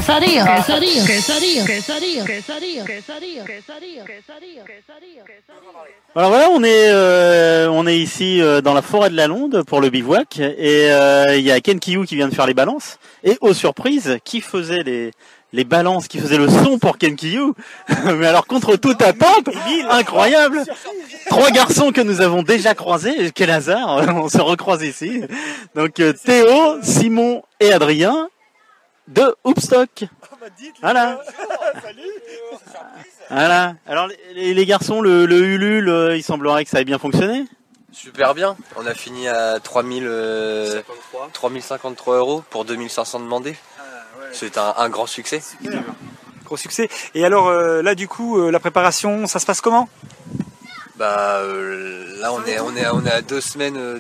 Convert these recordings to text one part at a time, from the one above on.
quesadilla, quesadilla, quesadilla, quesadilla, quesadilla, quesadilla, quesadilla, quesadilla, quesadilla. Alors voilà, on est ici dans la forêt de la Londe pour le bivouac et il y a Ken Kiyou qui vient de faire les balances et aux surprises, qui faisait les balances, qui faisait le son pour Ken Kiyou. Mais alors contre toute attente, incroyable. 3 garçons que nous avons déjà croisés, quel hasard, on se recroise ici. Donc Théo, Simon et Adrien de Hoopstock. Voilà. Voilà. Alors les garçons, le Ulule, il semblerait que ça ait bien fonctionné. Super bien, on a fini à 3053 € pour 2500 demandés. C'est un grand succès. Gros succès. Et alors là du coup la préparation, ça se passe comment? Là on est à 2 semaines,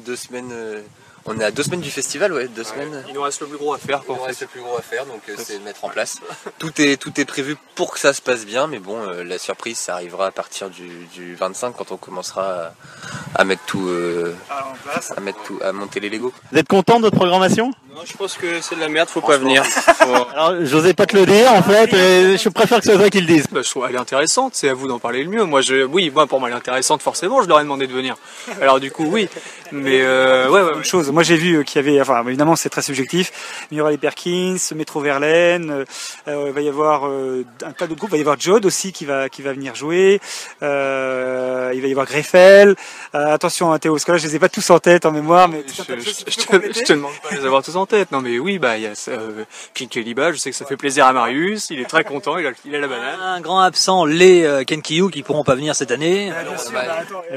on est à 2 semaines du festival, ouais, 2 semaines. Il nous reste le plus gros à faire. Il nous reste le plus gros à faire, donc c'est de mettre en place. Tout est prévu pour que ça se passe bien, mais bon, la surprise, ça arrivera à partir du 25 quand on commencera à mettre tout, à monter les Lego. Vous êtes content de votre programmation? Non, je pense que c'est de la merde, faut pas venir. Alors, j'osais pas te le dire, en fait, et je préfère que ce soit toi qui le dise. Je trouve qu'elle est intéressante, c'est à vous d'en parler le mieux. Moi, pour moi, elle est intéressante, forcément, je leur ai demandé de venir. Alors, du coup, oui. Mais, autre chose. Moi, j'ai vu qu'il y avait, enfin, évidemment, c'est très subjectif, mais il y aura les Perkins, Métro Verlaine, il va y avoir un tas de groupes, il va y avoir Jod aussi qui va venir jouer, il va y avoir Greffel. Attention, Théo, parce que là, je les ai pas tous en tête, en mémoire, mais je te demande pas de les avoir tous en tête. Non mais oui, il y a King Keliba, je sais que ça fait plaisir à Marius, il est très content, il a la banane. Un grand absent, les Ken Kiyou qui pourront pas venir cette année. Et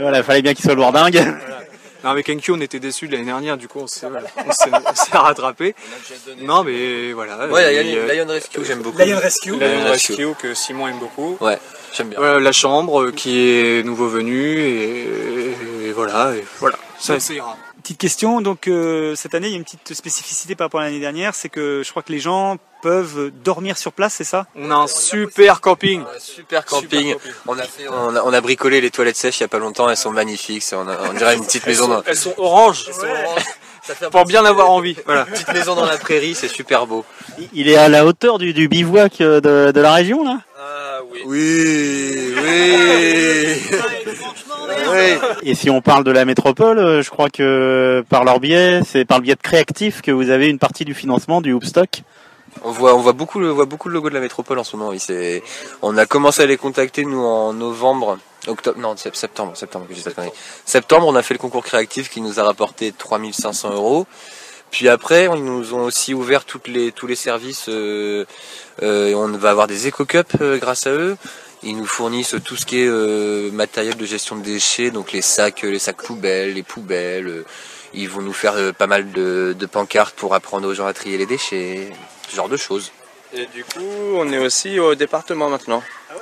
voilà, il fallait bien qu'il soit lourdingue. Voilà. Non mais Ken Kiyou, on était déçus de l'année dernière, du coup on s'est rattrapé. Non mais voilà. Ouais, Lion Rescue, j'aime beaucoup. Lion Rescue que Simon aime beaucoup. Ouais, j'aime bien. Voilà, la chambre qui est nouveau venue et voilà, ça ira. Petite question, donc cette année il y a une petite spécificité par rapport à l'année dernière, c'est que je crois que les gens peuvent dormir sur place, c'est ça? On a un super camping. Super camping. On a bricolé les toilettes sèches il y a pas longtemps, elles sont magnifiques, on dirait une petite maison. Elles sont oranges. Pour bien avoir envie. Voilà. Petite maison dans la prairie, c'est super beau. Il est à la hauteur du bivouac de la région là? Ah oui. Oui. Et si on parle de la métropole, je crois que par leur biais, c'est par le biais de Créactif que vous avez une partie du financement du Hoopstock. On voit beaucoup le logo de la métropole en ce moment. Oui, on a commencé à les contacter nous en septembre. Septembre, on a fait le concours Créactif qui nous a rapporté 3500 €. Puis après, ils nous ont aussi ouvert tous les services. On va avoir des éco-cups grâce à eux. Ils nous fournissent tout ce qui est matériel de gestion de déchets, donc les sacs poubelles, les poubelles. Ils vont nous faire pas mal de pancartes pour apprendre aux gens à trier les déchets, ce genre de choses. Et du coup, on est aussi au département maintenant. Ah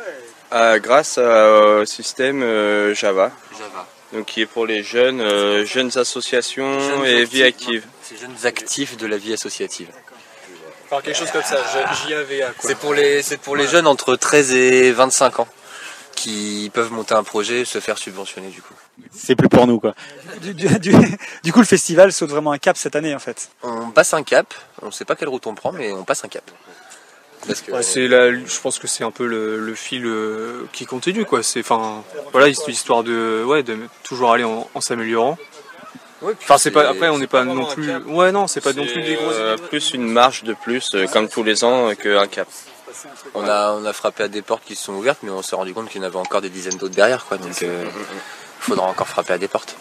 ouais. Grâce au système Java. Donc qui est pour les jeunes associations et vie active. Ces jeunes actifs de la vie associative. Enfin, quelque chose comme ça, JAVA quoi. C'est pour les jeunes entre 13 et 25 ans qui peuvent monter un projet et se faire subventionner du coup. C'est plus pour nous quoi. Du coup le festival saute vraiment un cap cette année en fait. On passe un cap, on ne sait pas quelle route on prend mais on passe un cap. Parce que, je pense que c'est un peu le fil qui continue quoi. Voilà, histoire de toujours aller en s'améliorant. Ouais, enfin c'est pas après on n'est pas non plus c'est pas non plus des grosses plus une marche de plus comme tous les ans qu'un cap. On a frappé à des portes qui se sont ouvertes mais on s'est rendu compte qu'il y en avait encore des dizaines d'autres derrière quoi, donc il faudra encore frapper à des portes.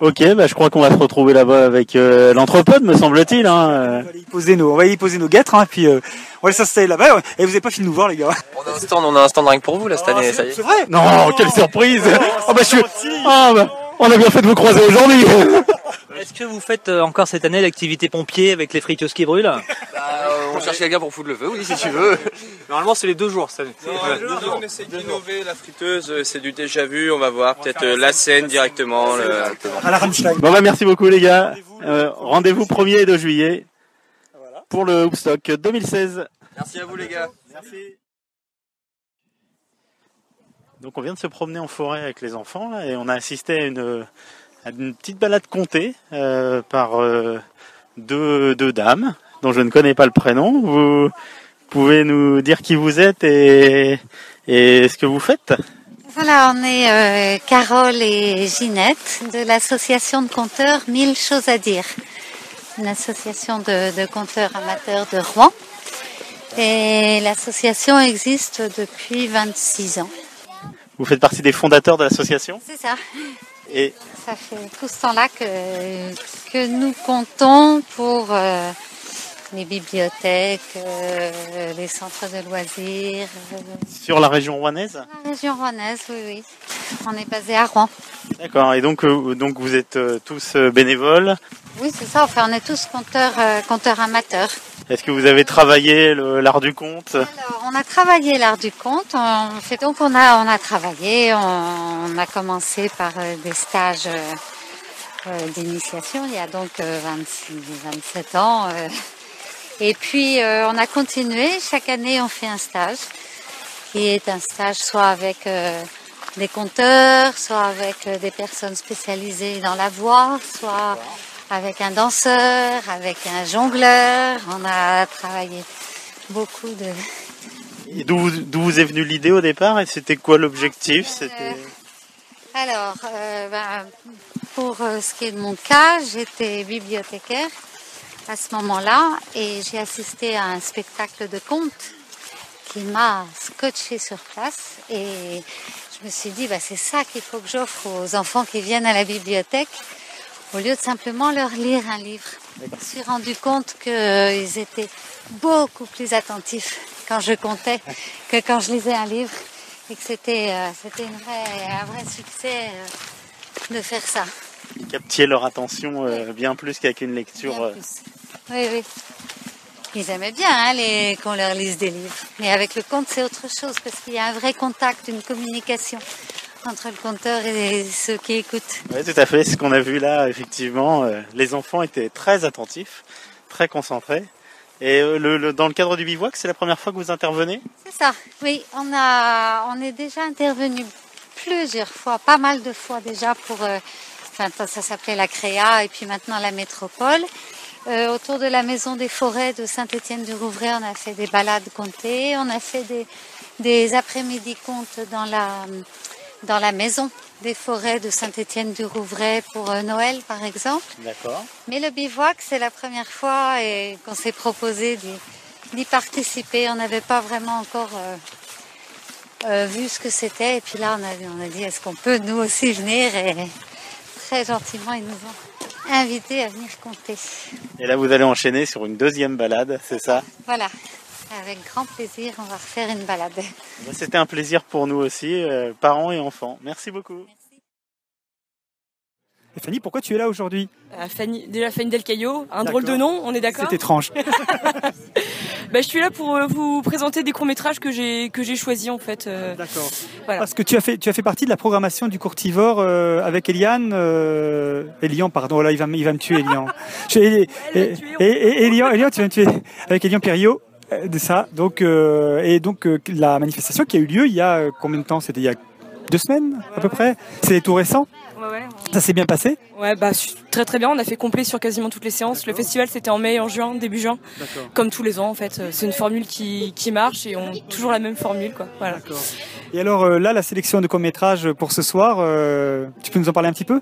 Ok, je crois qu'on va se retrouver là-bas avec l'entrepode me semble-t-il. Hein. On va y poser nos guêtres, puis on va les s'installer là-bas. Et vous n'avez pas fini de nous voir les gars. On a un stand rien que pour vous là cette année. C'est vrai? Non, quelle surprise! On a bien fait de vous croiser aujourd'hui. Est-ce que vous faites encore cette année l'activité pompier avec les friteuses qui brûlent? On cherche quelqu'un pour foutre le feu, oui, si tu veux. Normalement, c'est les 2 jours cette année. On essaie d'innover, la friteuse, c'est du déjà vu, on va voir peut-être la scène directement. À la Rammstein. Merci beaucoup les gars. Rendez-vous 1er de juillet pour le Hoopstock 2016. Merci à vous les gars. Merci. Donc on vient de se promener en forêt avec les enfants là, et on a assisté à une petite balade comptée par deux dames dont je ne connais pas le prénom. Vous pouvez nous dire qui vous êtes et ce que vous faites? Voilà, on est Carole et Ginette de l'association de conteurs 1000 choses à dire. Une association de conteurs amateurs de Rouen. Et l'association existe depuis 26 ans. Vous faites partie des fondateurs de l'association? C'est ça. Et ça fait tout ce temps-là que nous comptons pour les bibliothèques, les centres de loisirs. Sur la région rouennaise? La région rouennaise, oui. On est basé à Rouen. D'accord. Et donc vous êtes tous bénévoles? Oui, c'est ça. Enfin, on est tous conteurs amateurs. Est-ce que vous avez travaillé l'art du conte? Alors, on a travaillé l'art du conte. On a travaillé. On a commencé par des stages d'initiation. Il y a donc 27 ans. Et puis, on a continué. Chaque année, on fait un stage, qui est un stage soit avec des conteurs, soit avec des personnes spécialisées dans la voix, soit avec un danseur, avec un jongleur. On a travaillé beaucoup de... Et d'où vous est venue l'idée au départ et c'était quoi l'objectif? Alors, pour ce qui est de mon cas, j'étais bibliothécaire à ce moment-là et j'ai assisté à un spectacle de contes qui m'a scotché sur place et je me suis dit c'est ça qu'il faut que j'offre aux enfants qui viennent à la bibliothèque au lieu de simplement leur lire un livre. Je me suis rendu compte qu'ils étaient beaucoup plus attentifs quand je contais que quand je lisais un livre et que c'était un vrai succès de faire ça. Captiez leur attention bien plus qu'avec une lecture. Oui. Ils aimaient bien qu'on leur lise des livres. Mais avec le conte, c'est autre chose parce qu'il y a un vrai contact, une communication entre le conteur et ceux qui écoutent. Oui, tout à fait. Ce qu'on a vu là, effectivement, les enfants étaient très attentifs, très concentrés. Et dans le cadre du bivouac, c'est la première fois que vous intervenez? C'est ça. Oui, on est déjà intervenu plusieurs fois, pas mal de fois déjà pour. Ça s'appelait la Créa et puis maintenant la Métropole. Autour de la Maison des Forêts de Saint-Étienne-du-Rouvray, on a fait des balades contées, on a fait des après-midi contes dans la Maison des Forêts de Saint-Étienne-du-Rouvray pour Noël, par exemple. D'accord. Mais le bivouac, c'est la première fois et qu'on s'est proposé d'y participer. On n'avait pas vraiment encore vu ce que c'était. Et puis là, on a dit, est-ce qu'on peut nous aussi venir? Et très gentiment, ils nous ont invités à venir compter. Et là, vous allez enchaîner sur une deuxième balade, c'est ça? Voilà. Avec grand plaisir, on va refaire une balade. C'était un plaisir pour nous aussi, parents et enfants. Merci beaucoup. Et Fanny, pourquoi tu es là aujourd'hui? Fanny Del Caillot, un drôle de nom, on est d'accord? C'est étrange. Je suis là pour vous présenter des courts-métrages que j'ai choisis en fait. D'accord. Voilà. Parce que tu as fait partie de la programmation du Courtivore avec Eliane. Elian, pardon, là il va me tuer, Elian. Elian, tu vas me tuer. Avec Elian Perriot. De ça. Donc, la manifestation qui a eu lieu il y a combien de temps? C'était il y a 2 semaines à peu près? C'est tout récent? Ouais. Ça s'est bien passé? Ouais, très très bien. On a fait complet sur quasiment toutes les séances. D'accord. Le festival c'était en mai, en juin, début juin. D'accord. Comme tous les ans en fait. C'est une formule qui marche et on toujours la même formule quoi. Voilà. D'accord. Et alors là, la sélection de courts-métrages pour ce soir, tu peux nous en parler un petit peu?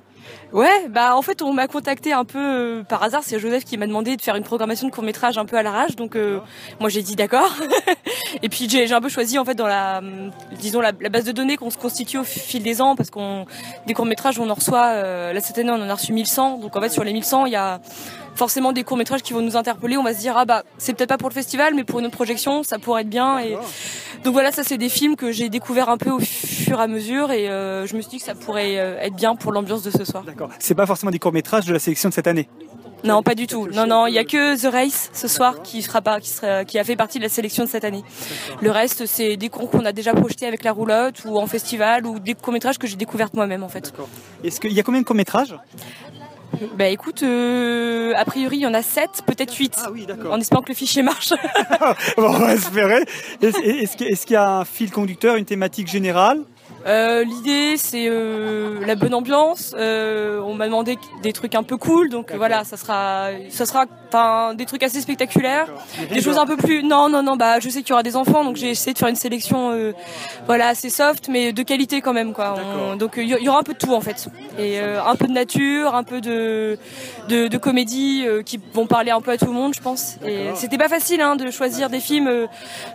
Ouais, en fait on m'a contacté un peu par hasard, c'est Joseph qui m'a demandé de faire une programmation de court-métrage un peu à l'arrache, donc moi j'ai dit d'accord. Et puis j'ai un peu choisi en fait dans la base de données qu'on se constitue au fil des ans, parce des courts-métrages on en reçoit, là cette année on en a reçu 1100, donc en fait sur les 1100 il y a forcément des courts-métrages qui vont nous interpeller, on va se dire c'est peut-être pas pour le festival mais pour une autre projection ça pourrait être bien. Et donc voilà, ça c'est des films que j'ai découverts un peu au fur et à mesure et je me suis dit que ça pourrait être bien pour l'ambiance de ce soir. D'accord. C'est pas forcément des courts-métrages de la sélection de cette année? Non, pas du tout. Non, il y a que The Race ce soir qui a fait partie de la sélection de cette année. Le reste, c'est des courts qu'on a déjà projetés avec la roulotte ou en festival ou des courts-métrages que j'ai découverts moi-même en fait. D'accord. Est-ce qu'il y a combien de courts-métrages? Écoute, a priori il y en a 7, peut-être 8. Ah oui, d'accord. En espérant que le fichier marche. Bon, on va espérer. Est-ce qu'il y a un fil conducteur, une thématique générale? L'idée, c'est la bonne ambiance. On m'a demandé des trucs un peu cool, donc voilà, ça sera des trucs assez spectaculaires, des choses un peu plus. Non, bah je sais qu'il y aura des enfants, donc j'ai essayé de faire une sélection, voilà, assez soft, mais de qualité quand même, quoi. Donc il y aura un peu de tout en fait, et un peu de nature, un peu de comédie qui vont parler un peu à tout le monde, je pense. Et c'était pas facile de choisir des films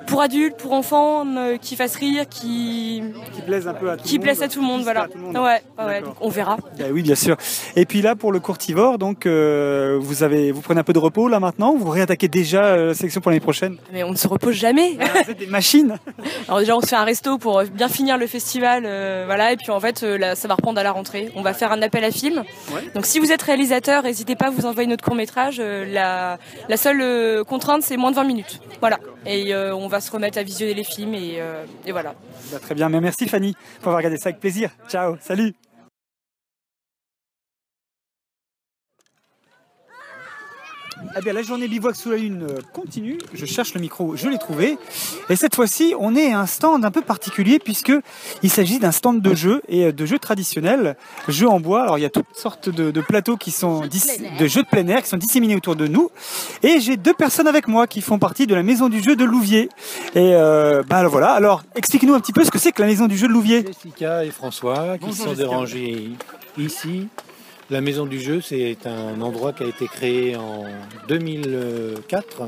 pour adultes, pour enfants, qui fassent rire, qui plaisent un peu à tout le monde. Qui plaisent à tout le monde, voilà. Ouais, donc on verra. Oui, bien sûr. Et puis là, pour le courtivore, donc vous prenez un peu de repos là maintenant, vous réattaquez déjà la sélection pour l'année prochaine? Mais on ne se repose jamais. Vous êtes des machines. Alors déjà, on se fait un resto pour bien finir le festival, voilà. Et puis en fait, là, ça va reprendre à la rentrée. On va faire un appel à film. Ouais. Donc si vous êtes réalisateur, n'hésitez pas à vous envoyer notre court-métrage. La seule contrainte, c'est moins de 20 minutes. Voilà. Et on va se remettre à visionner les films et voilà. Bah, très bien, mais merci Fanny pour avoir regardé ça avec plaisir. Ciao, salut. Eh bien, la journée bivouac sous la lune continue. Je cherche le micro, je l'ai trouvé. Et cette fois-ci, on est à un stand un peu particulier puisque il s'agit d'un stand de jeux et de jeux traditionnels, jeux en bois. Alors, il y a toutes sortes de plateaux qui sont de jeux de plein air qui sont disséminés autour de nous. Et j'ai deux personnes avec moi qui font partie de la maison du jeu de Louviers. Et voilà. Alors, expliquez-nous un petit peu ce que c'est que la maison du jeu de Louviers. Jessica et François qui se sont dérangés ici. La maison du jeu, c'est un endroit qui a été créé en 2004,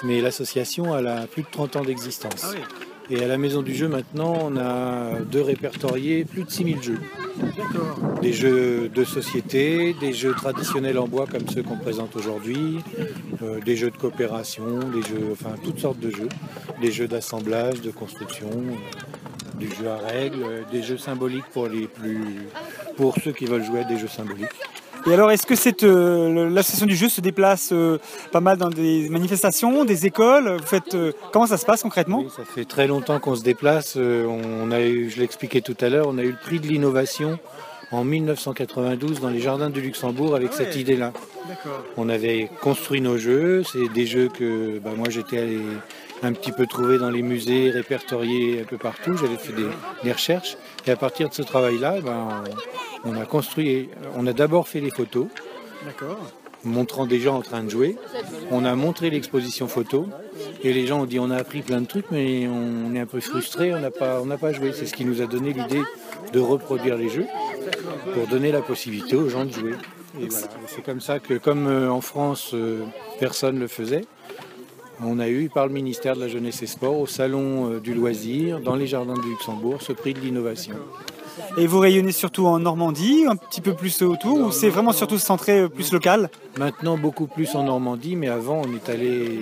mais l'association a plus de 30 ans d'existence. Ah oui. Et à la maison du jeu, maintenant, on a répertoriés plus de 6000 jeux. D'accord. Des jeux de société, des jeux traditionnels en bois comme ceux qu'on présente aujourd'hui, des jeux de coopération, toutes sortes de jeux, des jeux d'assemblage, de construction, des jeux à règles, des jeux symboliques pour ceux qui veulent jouer à des jeux symboliques. Et alors, est-ce que l'association du jeu se déplace pas mal dans des manifestations, des écoles? Comment ça se passe concrètement? Oui, ça fait très longtemps qu'on se déplace. Je l'expliquais tout à l'heure, on a eu le prix de l'innovation en 1992 dans les jardins du Luxembourg avec cette idée-là. D'accord. On avait construit nos jeux, c'est des jeux que moi j'étais allé un petit peu trouvé dans les musées, répertoriés un peu partout. J'avais fait des recherches. Et à partir de ce travail-là, on a construit. On a d'abord fait les photos, montrant des gens en train de jouer. On a montré l'exposition photo. Et les gens ont dit on a appris plein de trucs, mais on est un peu frustrés, on n'a pas joué. C'est ce qui nous a donné l'idée de reproduire les jeux pour donner la possibilité aux gens de jouer. Et voilà. C'est comme ça que, comme en France, personne ne le faisait, on a eu par le ministère de la Jeunesse et Sport au Salon du Loisir, dans les Jardins du Luxembourg, ce prix de l'innovation. Et vous rayonnez surtout en Normandie, un petit peu plus autour, ou c'est vraiment surtout centré plus local? Maintenant beaucoup plus en Normandie, mais avant on est allé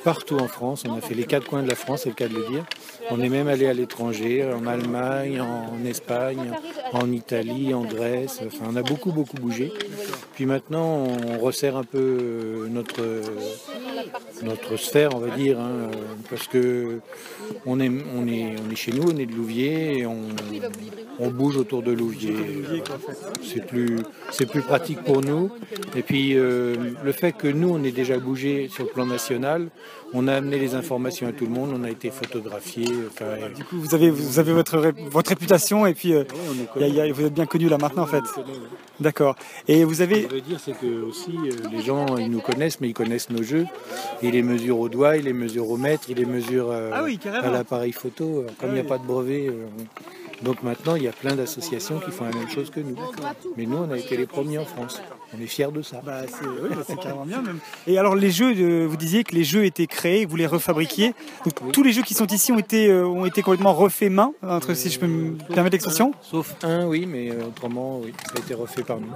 partout en France, on a fait les 4 coins de la France, c'est le cas de le dire. On est même allé à l'étranger, en Allemagne, en Espagne, en Italie, en Grèce, on a beaucoup bougé. Puis maintenant on resserre un peu notre sphère, on va dire, parce que on est chez nous, on est de Louviers, et on bouge autour de Louviers. C'est plus pratique pour nous. Et puis le fait que nous, on ait déjà bougé sur le plan national, on a amené les informations à tout le monde, on a été photographiés. Du coup, vous avez votre réputation, et puis vous êtes bien connu là maintenant en fait. D'accord. Et vous avez... Ce que je veux dire, c'est que aussi les gens, ils nous connaissent, mais ils connaissent nos jeux. Ils les mesurent au doigt, ils les mesurent au mètre, ils les mesurent à l'appareil photo. Comme il n'y a pas de brevet. Donc maintenant, il y a plein d'associations qui font la même chose que nous. Mais nous, on a été les premiers en France. On est fiers de ça. C'est carrément bien même. Et alors les jeux, vous disiez que les jeux étaient créés, vous les refabriquiez. Donc tous les jeux qui sont ici ont été complètement refaits main, si je peux me permettre l'expression. Sauf un, oui, mais autrement, oui, ça a été refait par nous.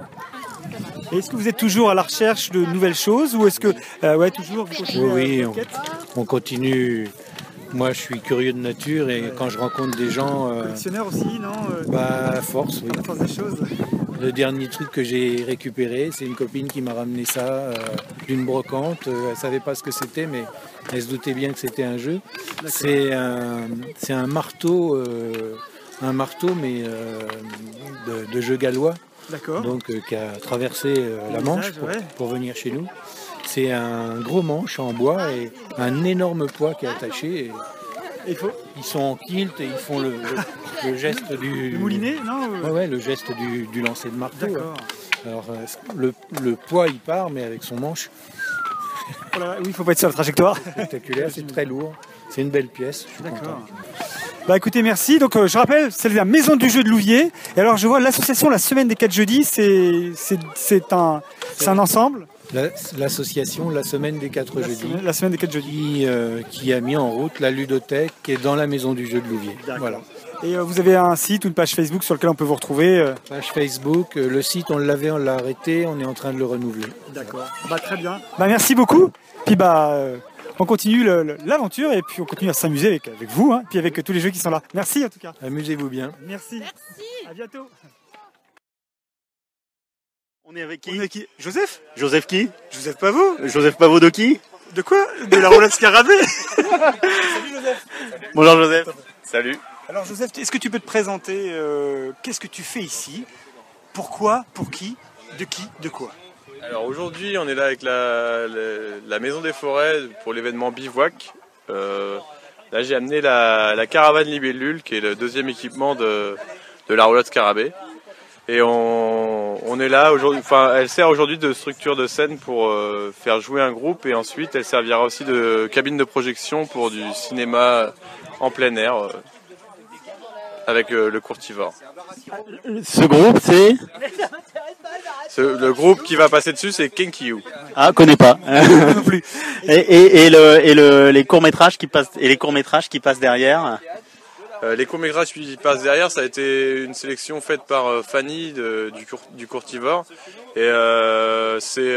Et est-ce que vous êtes toujours à la recherche de nouvelles choses, ou est-ce que toujours vous continuez on continue. Moi, je suis curieux de nature, et quand je rencontre des gens... Collectionneur aussi, non à force, oui. À force des choses. Le dernier truc que j'ai récupéré, c'est une copine qui m'a ramené ça d'une brocante. Elle savait pas ce que c'était, mais elle se doutait bien que c'était un jeu. C'est un marteau, mais de jeu gallois. D'accord. Donc qui a traversé la Manche pour venir chez nous. C'est un gros manche en bois et un énorme poids qui est attaché. Ils sont en kilt et ils font le geste du... Le moulinet, non Ouais, le geste du lancer de marteau. D'accord. Alors, le poids, il part, mais avec son manche. Voilà, oui, il ne faut pas être sur la trajectoire. C'est spectaculaire, c'est très lourd. C'est une belle pièce, je suis content. Bah écoutez, merci. Donc je rappelle, c'est la maison du jeu de Louviers. Et alors je vois l'association La Semaine des 4 jeudis, c'est un ensemble. L'association La Semaine des 4 jeudis. La Semaine des 4 jeudis. Qui a mis en route la ludothèque qui est dans la maison du jeu de Louviers. Voilà. Et vous avez un site ou une page Facebook sur lequel on peut vous retrouver Page Facebook, le site on l'a arrêté, on est en train de le renouveler. D'accord. Bah très bien. Bah merci beaucoup. Puis on continue l'aventure et puis on continue à s'amuser avec vous, puis avec tous les jeux qui sont là. Merci en tout cas. Amusez-vous bien. Merci. À bientôt. On est avec qui? Joseph? Joseph qui? Joseph Pavot. Joseph Pavot de qui? De quoi? De la roulade scarabée. Salut Joseph. Bonjour Joseph. Salut. Alors Joseph, est-ce que tu peux te présenter? Qu'est-ce que tu fais ici? Pourquoi? Pour qui? De quoi? Alors aujourd'hui, on est là avec la Maison des Forêts pour l'événement Bivouac. Là, j'ai amené la caravane libellule, qui est le deuxième équipement de la roulotte scarabée. Et on est là aujourd'hui. Enfin, elle sert aujourd'hui de structure de scène pour faire jouer un groupe, et ensuite elle servira aussi de cabine de projection pour du cinéma en plein air avec le courtivore. Ce groupe, c'est le groupe qui va passer dessus, c'est Kenkiu. Ah, connais pas. Non plus. Et les courts-métrages qui passent derrière. Les courts-métrages qui passent derrière, ça a été une sélection faite par Fanny du Courtivore. Et c'est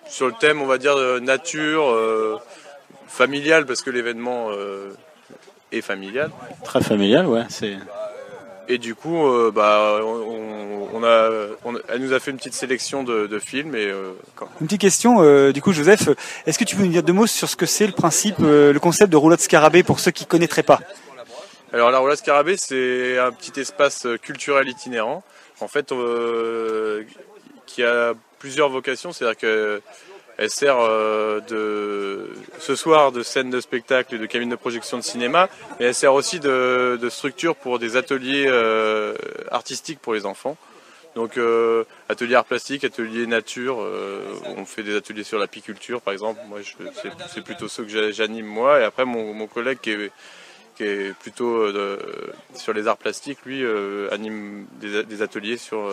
sur le thème, on va dire, nature, familiale, parce que l'événement est familial. Très familial, ouais. Et du coup, elle nous a fait une petite sélection de films. Une petite question, du coup, Joseph, est-ce que tu peux nous dire deux mots sur ce que c'est le principe, le concept de roulotte scarabée pour ceux qui ne connaîtraient pas? Alors la roulotte scarabée, c'est un petit espace culturel itinérant, en fait, qui a plusieurs vocations. C'est-à-dire qu'elle sert ce soir de scène de spectacle et de cabine de projection de cinéma, mais elle sert aussi de structure pour des ateliers artistiques pour les enfants. Donc atelier art plastique, atelier nature, on fait des ateliers sur l'apiculture par exemple. Moi, c'est plutôt ce que j'anime moi, et après mon collègue qui est plutôt sur les arts plastiques, lui anime des ateliers sur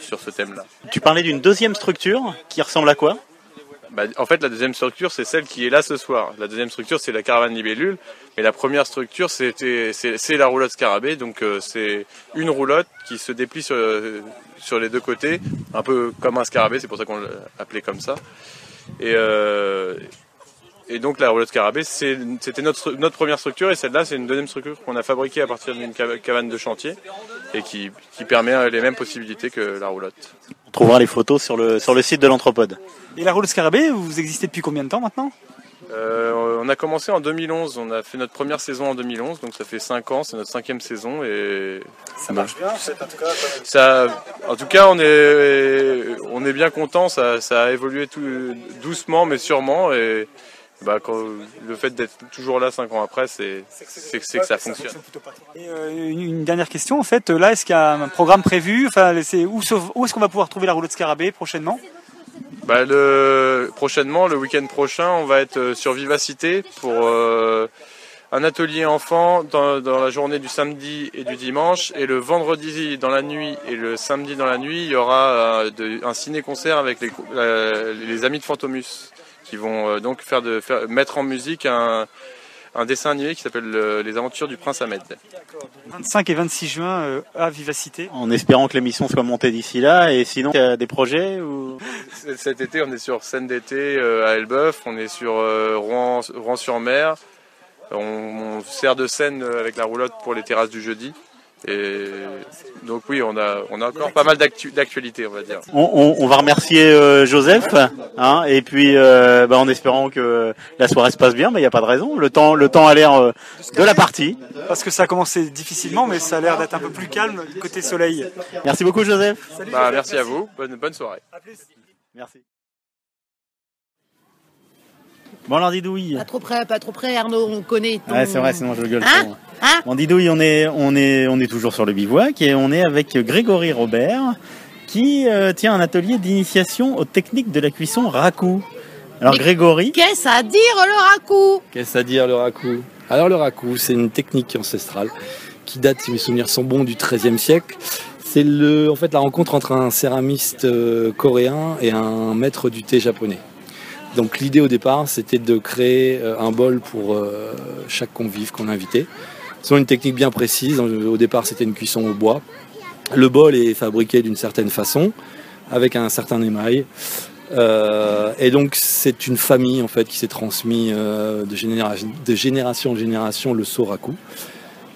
ce thème-là. Tu parlais d'une deuxième structure qui ressemble à quoi? En fait, la deuxième structure, c'est celle qui est là ce soir. La deuxième structure, c'est la caravane libellule. Mais la première structure, c'est la roulotte scarabée. Donc, c'est une roulotte qui se déplie sur les deux côtés, un peu comme un scarabée. C'est pour ça qu'on l'a appelé comme ça. Et donc, la roulotte scarabée, c'était notre première structure. Et celle-là, c'est une deuxième structure qu'on a fabriquée à partir d'une cabane de chantier et qui permet les mêmes possibilités que la roulotte. On trouvera les photos sur le site de l'Anthropode. Et la roulotte scarabée, vous existez depuis combien de temps maintenant? On a commencé en 2011, on a fait notre première saison en 2011, donc ça fait 5 ans, c'est notre 5e saison. Et ça marche bien, en tout cas. En tout cas, on est bien content, ça a évolué tout doucement mais sûrement. Et le fait d'être toujours là 5 ans après, c'est que ça fonctionne. Et une dernière question, en fait, là, est-ce qu'il y a un programme prévu? Enfin, où est-ce qu'on va pouvoir trouver la roulotte scarabée prochainement? Prochainement, le week-end prochain, on va être sur Vivacité pour un atelier enfant dans la journée du samedi et du dimanche. Et le vendredi dans la nuit et le samedi dans la nuit, il y aura un ciné-concert avec les amis de Fantomus, qui vont donc mettre en musique un dessin animé qui s'appelle Les Aventures du Prince Ahmed. 25 et 26 juin à Vivacité. En espérant que l'émission soit montée d'ici là. Et sinon, il y a des projets ou... Cet été, on est sur Scène d'été à Elbeuf, on est sur Rouen-sur-Mer. On sert de scène avec la roulotte pour les terrasses du jeudi. Et donc oui, on a encore pas mal d'actualités, on va dire. On va remercier Joseph, et puis en espérant que la soirée se passe bien, mais il n'y a pas de raison. Le temps a l'air de la partie. Parce que ça a commencé difficilement, mais ça a l'air d'être un peu plus calme côté soleil. Merci beaucoup Joseph. Salut, merci à vous, bonne soirée. À plus. Merci. Bon alors Didouille. Pas trop près, Arnaud, on connaît ton... Ouais, c'est vrai, sinon je gueule Hein trop. Hein Bon Didouille, on est toujours sur le bivouac et on est avec Grégory Robert qui tient un atelier d'initiation aux techniques de la cuisson raku. Alors Mais Grégory... Qu'est-ce à dire le raku? Qu'est-ce à dire le raku? Alors le raku, c'est une technique ancestrale qui date, si mes souvenirs sont bons, du XIIIe siècle. C'est en fait la rencontre entre un céramiste coréen et un maître du thé japonais. Donc l'idée au départ, c'était de créer un bol pour chaque convive qu'on invitait. C'est une technique bien précise. Au départ, c'était une cuisson au bois. Le bol est fabriqué d'une certaine façon, avec un certain émail. Et donc c'est une famille en fait qui s'est transmise de génération en génération le soraku.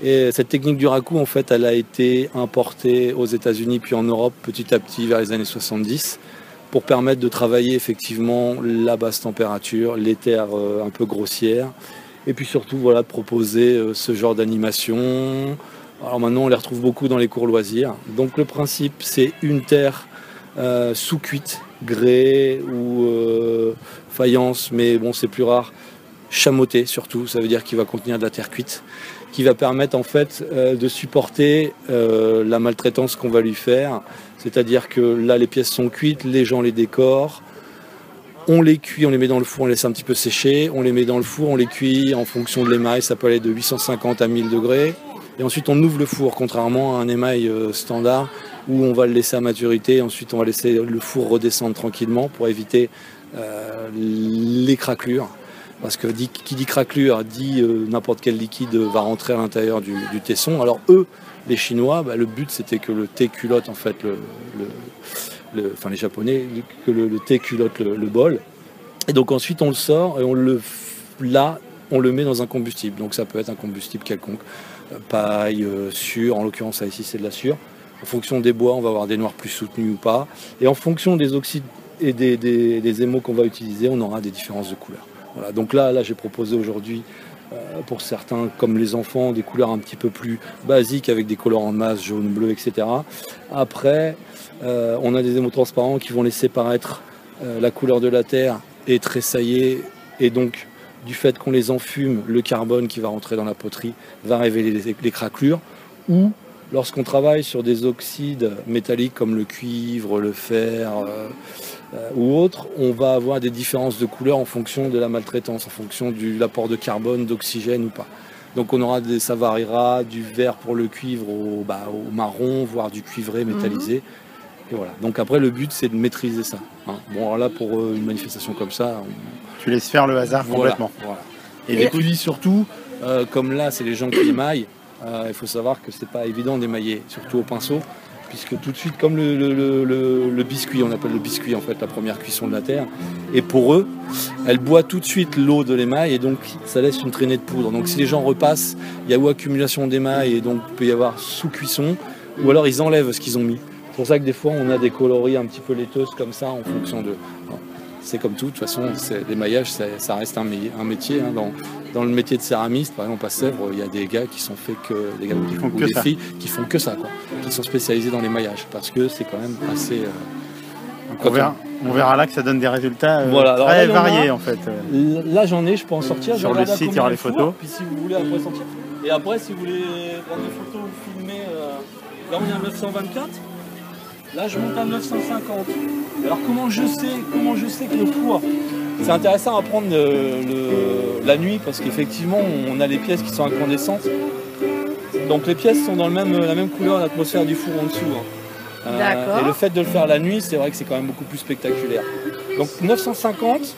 Et cette technique du raku en fait elle a été importée aux États-Unis puis en Europe petit à petit vers les années 70 pour permettre de travailler effectivement la basse température, les terres un peu grossières et puis surtout voilà de proposer ce genre d'animation. Alors maintenant on les retrouve beaucoup dans les cours loisirs. Donc le principe c'est une terre sous cuite, grès ou faïence, mais bon c'est plus rare, chamoté surtout, ça veut dire qu'il va contenir de la terre cuite, qui va permettre en fait de supporter la maltraitance qu'on va lui faire, c'est-à-dire que là les pièces sont cuites, les gens les décorent, on les cuit, on les met dans le four, on les laisse un petit peu sécher, on les met dans le four, on les cuit en fonction de l'émail, ça peut aller de 850 à 1000 degrés, et ensuite on ouvre le four, contrairement à un émail standard, où on va le laisser à maturité, ensuite on va laisser le four redescendre tranquillement pour éviter les craquelures. Parce que qui dit craquelure dit n'importe quel liquide va rentrer à l'intérieur du tesson. Alors eux, les Chinois, le but c'était que le thé culotte en fait, enfin les Japonais, que le thé culotte le bol. Et donc ensuite on le sort et on le met dans un combustible. Donc ça peut être un combustible quelconque, paille, sûre, en l'occurrence ici c'est de la sûre. En fonction des bois, on va avoir des noirs plus soutenus ou pas. Et en fonction des oxydes et des émaux qu'on va utiliser, on aura des différences de couleurs. Voilà. Donc là j'ai proposé aujourd'hui, pour certains, comme les enfants, des couleurs un petit peu plus basiques avec des colorants de masse, jaune, bleu, etc. Après, on a des émaux transparents qui vont laisser paraître la couleur de la terre et tressailler. Et donc, du fait qu'on les enfume, le carbone qui va rentrer dans la poterie va révéler les craquelures. Ou lorsqu'on travaille sur des oxydes métalliques comme le cuivre, le fer ou autres, on va avoir des différences de couleur en fonction de la maltraitance, en fonction de l'apport de carbone, d'oxygène ou pas. Donc ça variera du vert pour le cuivre au marron, voire du cuivré métallisé. Et voilà. Donc après le but c'est de maîtriser ça. Hein. Bon alors là pour une manifestation comme ça, tu laisses faire le hasard complètement. Voilà. Et puis surtout, comme là c'est les gens qui émaillent, il faut savoir que c'est pas évident d'émailler, surtout au pinceau, puisque tout de suite, comme le biscuit, on appelle le biscuit en fait la première cuisson de la terre, et pour eux, elle boit tout de suite l'eau de l'émail et donc ça laisse une traînée de poudre. Donc si les gens repassent, il y a ou accumulation d'émail et donc il peut y avoir sous-cuisson, ou alors ils enlèvent ce qu'ils ont mis. C'est pour ça que des fois on a des coloris un petit peu laiteuses comme ça en fonction de... C'est comme tout, de toute façon, l'émaillage ça reste un métier. Hein, dans le métier de céramiste, par exemple à Sèvres, il y a des gars qui sont faits que des gars ou des filles qui font que ça, quoi, qui sont spécialisés dans l'émaillage, parce que c'est quand même assez. On verra là que ça donne des résultats voilà, très variés en fait. Là j'en ai, je peux en sortir. Sur le site, il y aura les photos. Puis si vous voulez après sortir. Et après, si vous voulez prendre des photos ou filmer, là on est à 924. Là je monte à 950. Alors comment je sais que le four, c'est intéressant à prendre la nuit parce qu'effectivement on a les pièces qui sont incandescentes. Donc les pièces sont dans la même couleur, l'atmosphère du four en dessous. Et le fait de le faire la nuit, c'est vrai que c'est quand même beaucoup plus spectaculaire. Donc 950,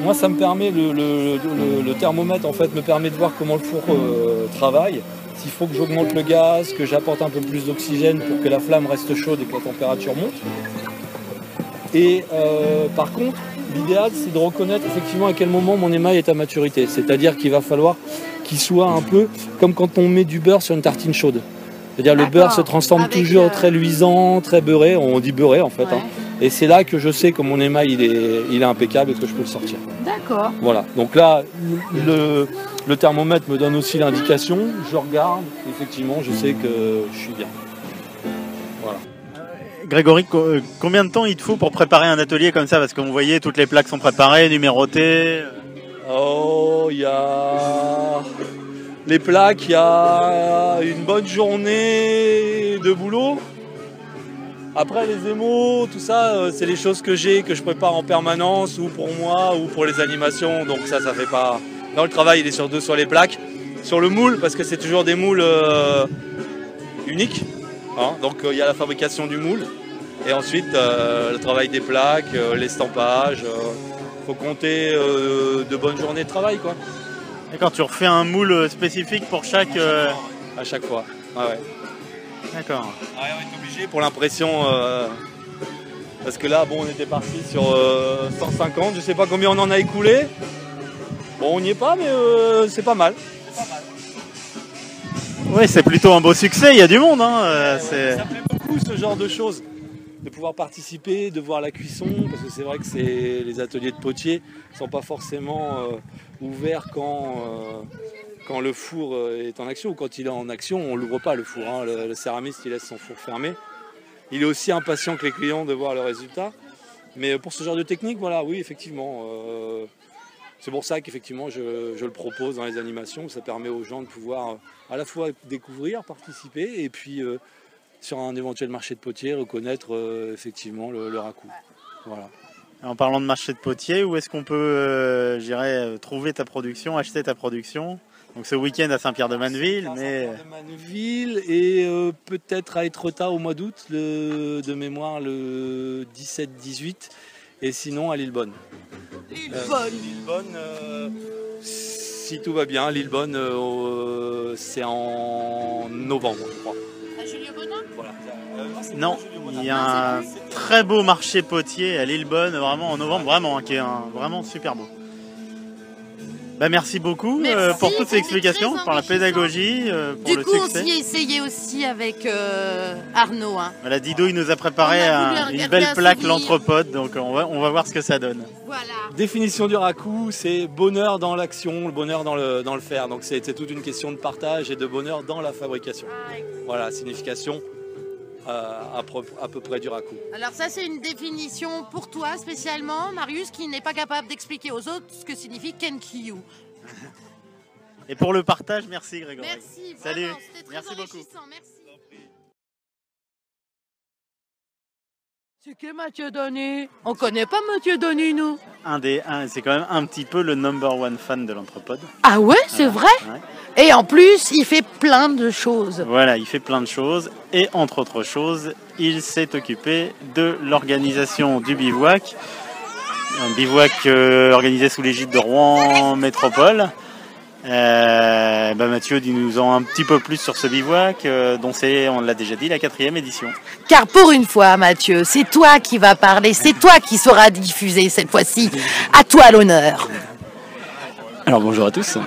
moi ça me permet, le thermomètre en fait me permet de voir comment le four travaille. S'il faut que j'augmente le gaz, que j'apporte un peu plus d'oxygène pour que la flamme reste chaude et que la température monte. Et par contre, l'idéal c'est de reconnaître effectivement à quel moment mon émail est à maturité. C'est-à-dire qu'il va falloir qu'il soit un peu comme quand on met du beurre sur une tartine chaude. C'est-à-dire le beurre se transforme toujours très luisant, très beurré, on dit beurré en fait. Ouais. Hein. Et c'est là que je sais que mon émail il est impeccable et que je peux le sortir. D'accord. Voilà, donc là le thermomètre me donne aussi l'indication, je regarde, effectivement je sais que je suis bien. Voilà. Grégory, combien de temps il te faut pour préparer un atelier comme ça? Parce que vous voyez, toutes les plaques sont préparées, numérotées. Oh, il y a les plaques, il y a une bonne journée de boulot. Après les émos, tout ça, c'est les choses que je prépare en permanence, ou pour moi, ou pour les animations. Donc ça fait pas... Non, le travail, il est surtout sur les plaques, sur le moule, parce que c'est toujours des moules uniques. Hein. Donc il y a la fabrication du moule, et ensuite le travail des plaques, l'estampage. Faut compter de bonnes journées de travail, quoi. D'accord, tu refais un moule spécifique pour chaque... À chaque fois, ah ouais. D'accord. Ouais, on est obligé pour l'impression, parce que là, bon, on était parti sur 150, je sais pas combien on en a écoulé. Bon, on n'y est pas, mais c'est pas mal. Oui, c'est plutôt un beau succès, il y a du monde. Hein, ça plaît beaucoup ce genre de choses, de pouvoir participer, de voir la cuisson, parce que c'est vrai que les ateliers de potier ne sont pas forcément ouverts quand le four est en action, ou quand il est en action, on ne l'ouvre pas le four. Hein. Le céramiste, il laisse son four fermé. Il est aussi impatient que les clients de voir le résultat. Mais pour ce genre de technique, voilà, oui, effectivement. C'est pour ça qu'effectivement, je le propose dans les animations. Ça permet aux gens de pouvoir à la fois découvrir, participer, et puis sur un éventuel marché de potier, reconnaître effectivement le raku. Voilà. En parlant de marché de potier, où est-ce qu'on peut trouver ta production, acheter ta production? Donc ce week-end à Saint-Pierre-de-Manneville, mais... Saint-Pierre-de-Manneville et peut-être à Étretat au mois d'août, de mémoire le 17-18, et sinon à Lillebonne. Lillebonne, si tout va bien, Lillebonne, c'est en novembre, je crois. À Julio-Bonin ? Voilà. Non, il y a un très beau marché potier à Lillebonne, vraiment en novembre, vraiment, qui est vraiment super beau. Bah, merci beaucoup pour toutes ces explications, pour la pédagogie, pour le succès. Du coup, on s'y essayait aussi avec Arnaud. Hein. Voilà, Dido, il nous a préparé une belle plaque l'Anthropode, donc on va voir ce que ça donne. Voilà. Définition du raku, c'est bonheur dans l'action, le bonheur dans le faire. Donc c'est toute une question de partage et de bonheur dans la fabrication. Voilà, signification à peu près du raku. Alors ça, c'est une définition pour toi spécialement, Marius, qui n'est pas capable d'expliquer aux autres ce que signifie Kenkyu. Et pour le partage, merci Grégory. Merci, salut, vraiment, c'était très merci beaucoup. enrichissant, merci. C'est que Mathieu Donny. On connaît pas Mathieu Donny, nous. C'est quand même un petit peu le number one fan de l'Anthropode. Ah ouais, c'est vrai. Ouais. Et en plus, il fait plein de choses. Voilà, il fait plein de choses. Et entre autres choses, il s'est occupé de l'organisation du bivouac. Un bivouac organisé sous l'égide de Rouen Métropole. Mathieu, dis-nous-en un petit peu plus sur ce bivouac, dont c'est, on l'a déjà dit, la 4e édition. Car pour une fois, Mathieu, c'est toi qui vas parler, c'est toi qui sauras diffuser cette fois-ci. À toi l'honneur. Alors bonjour à tous.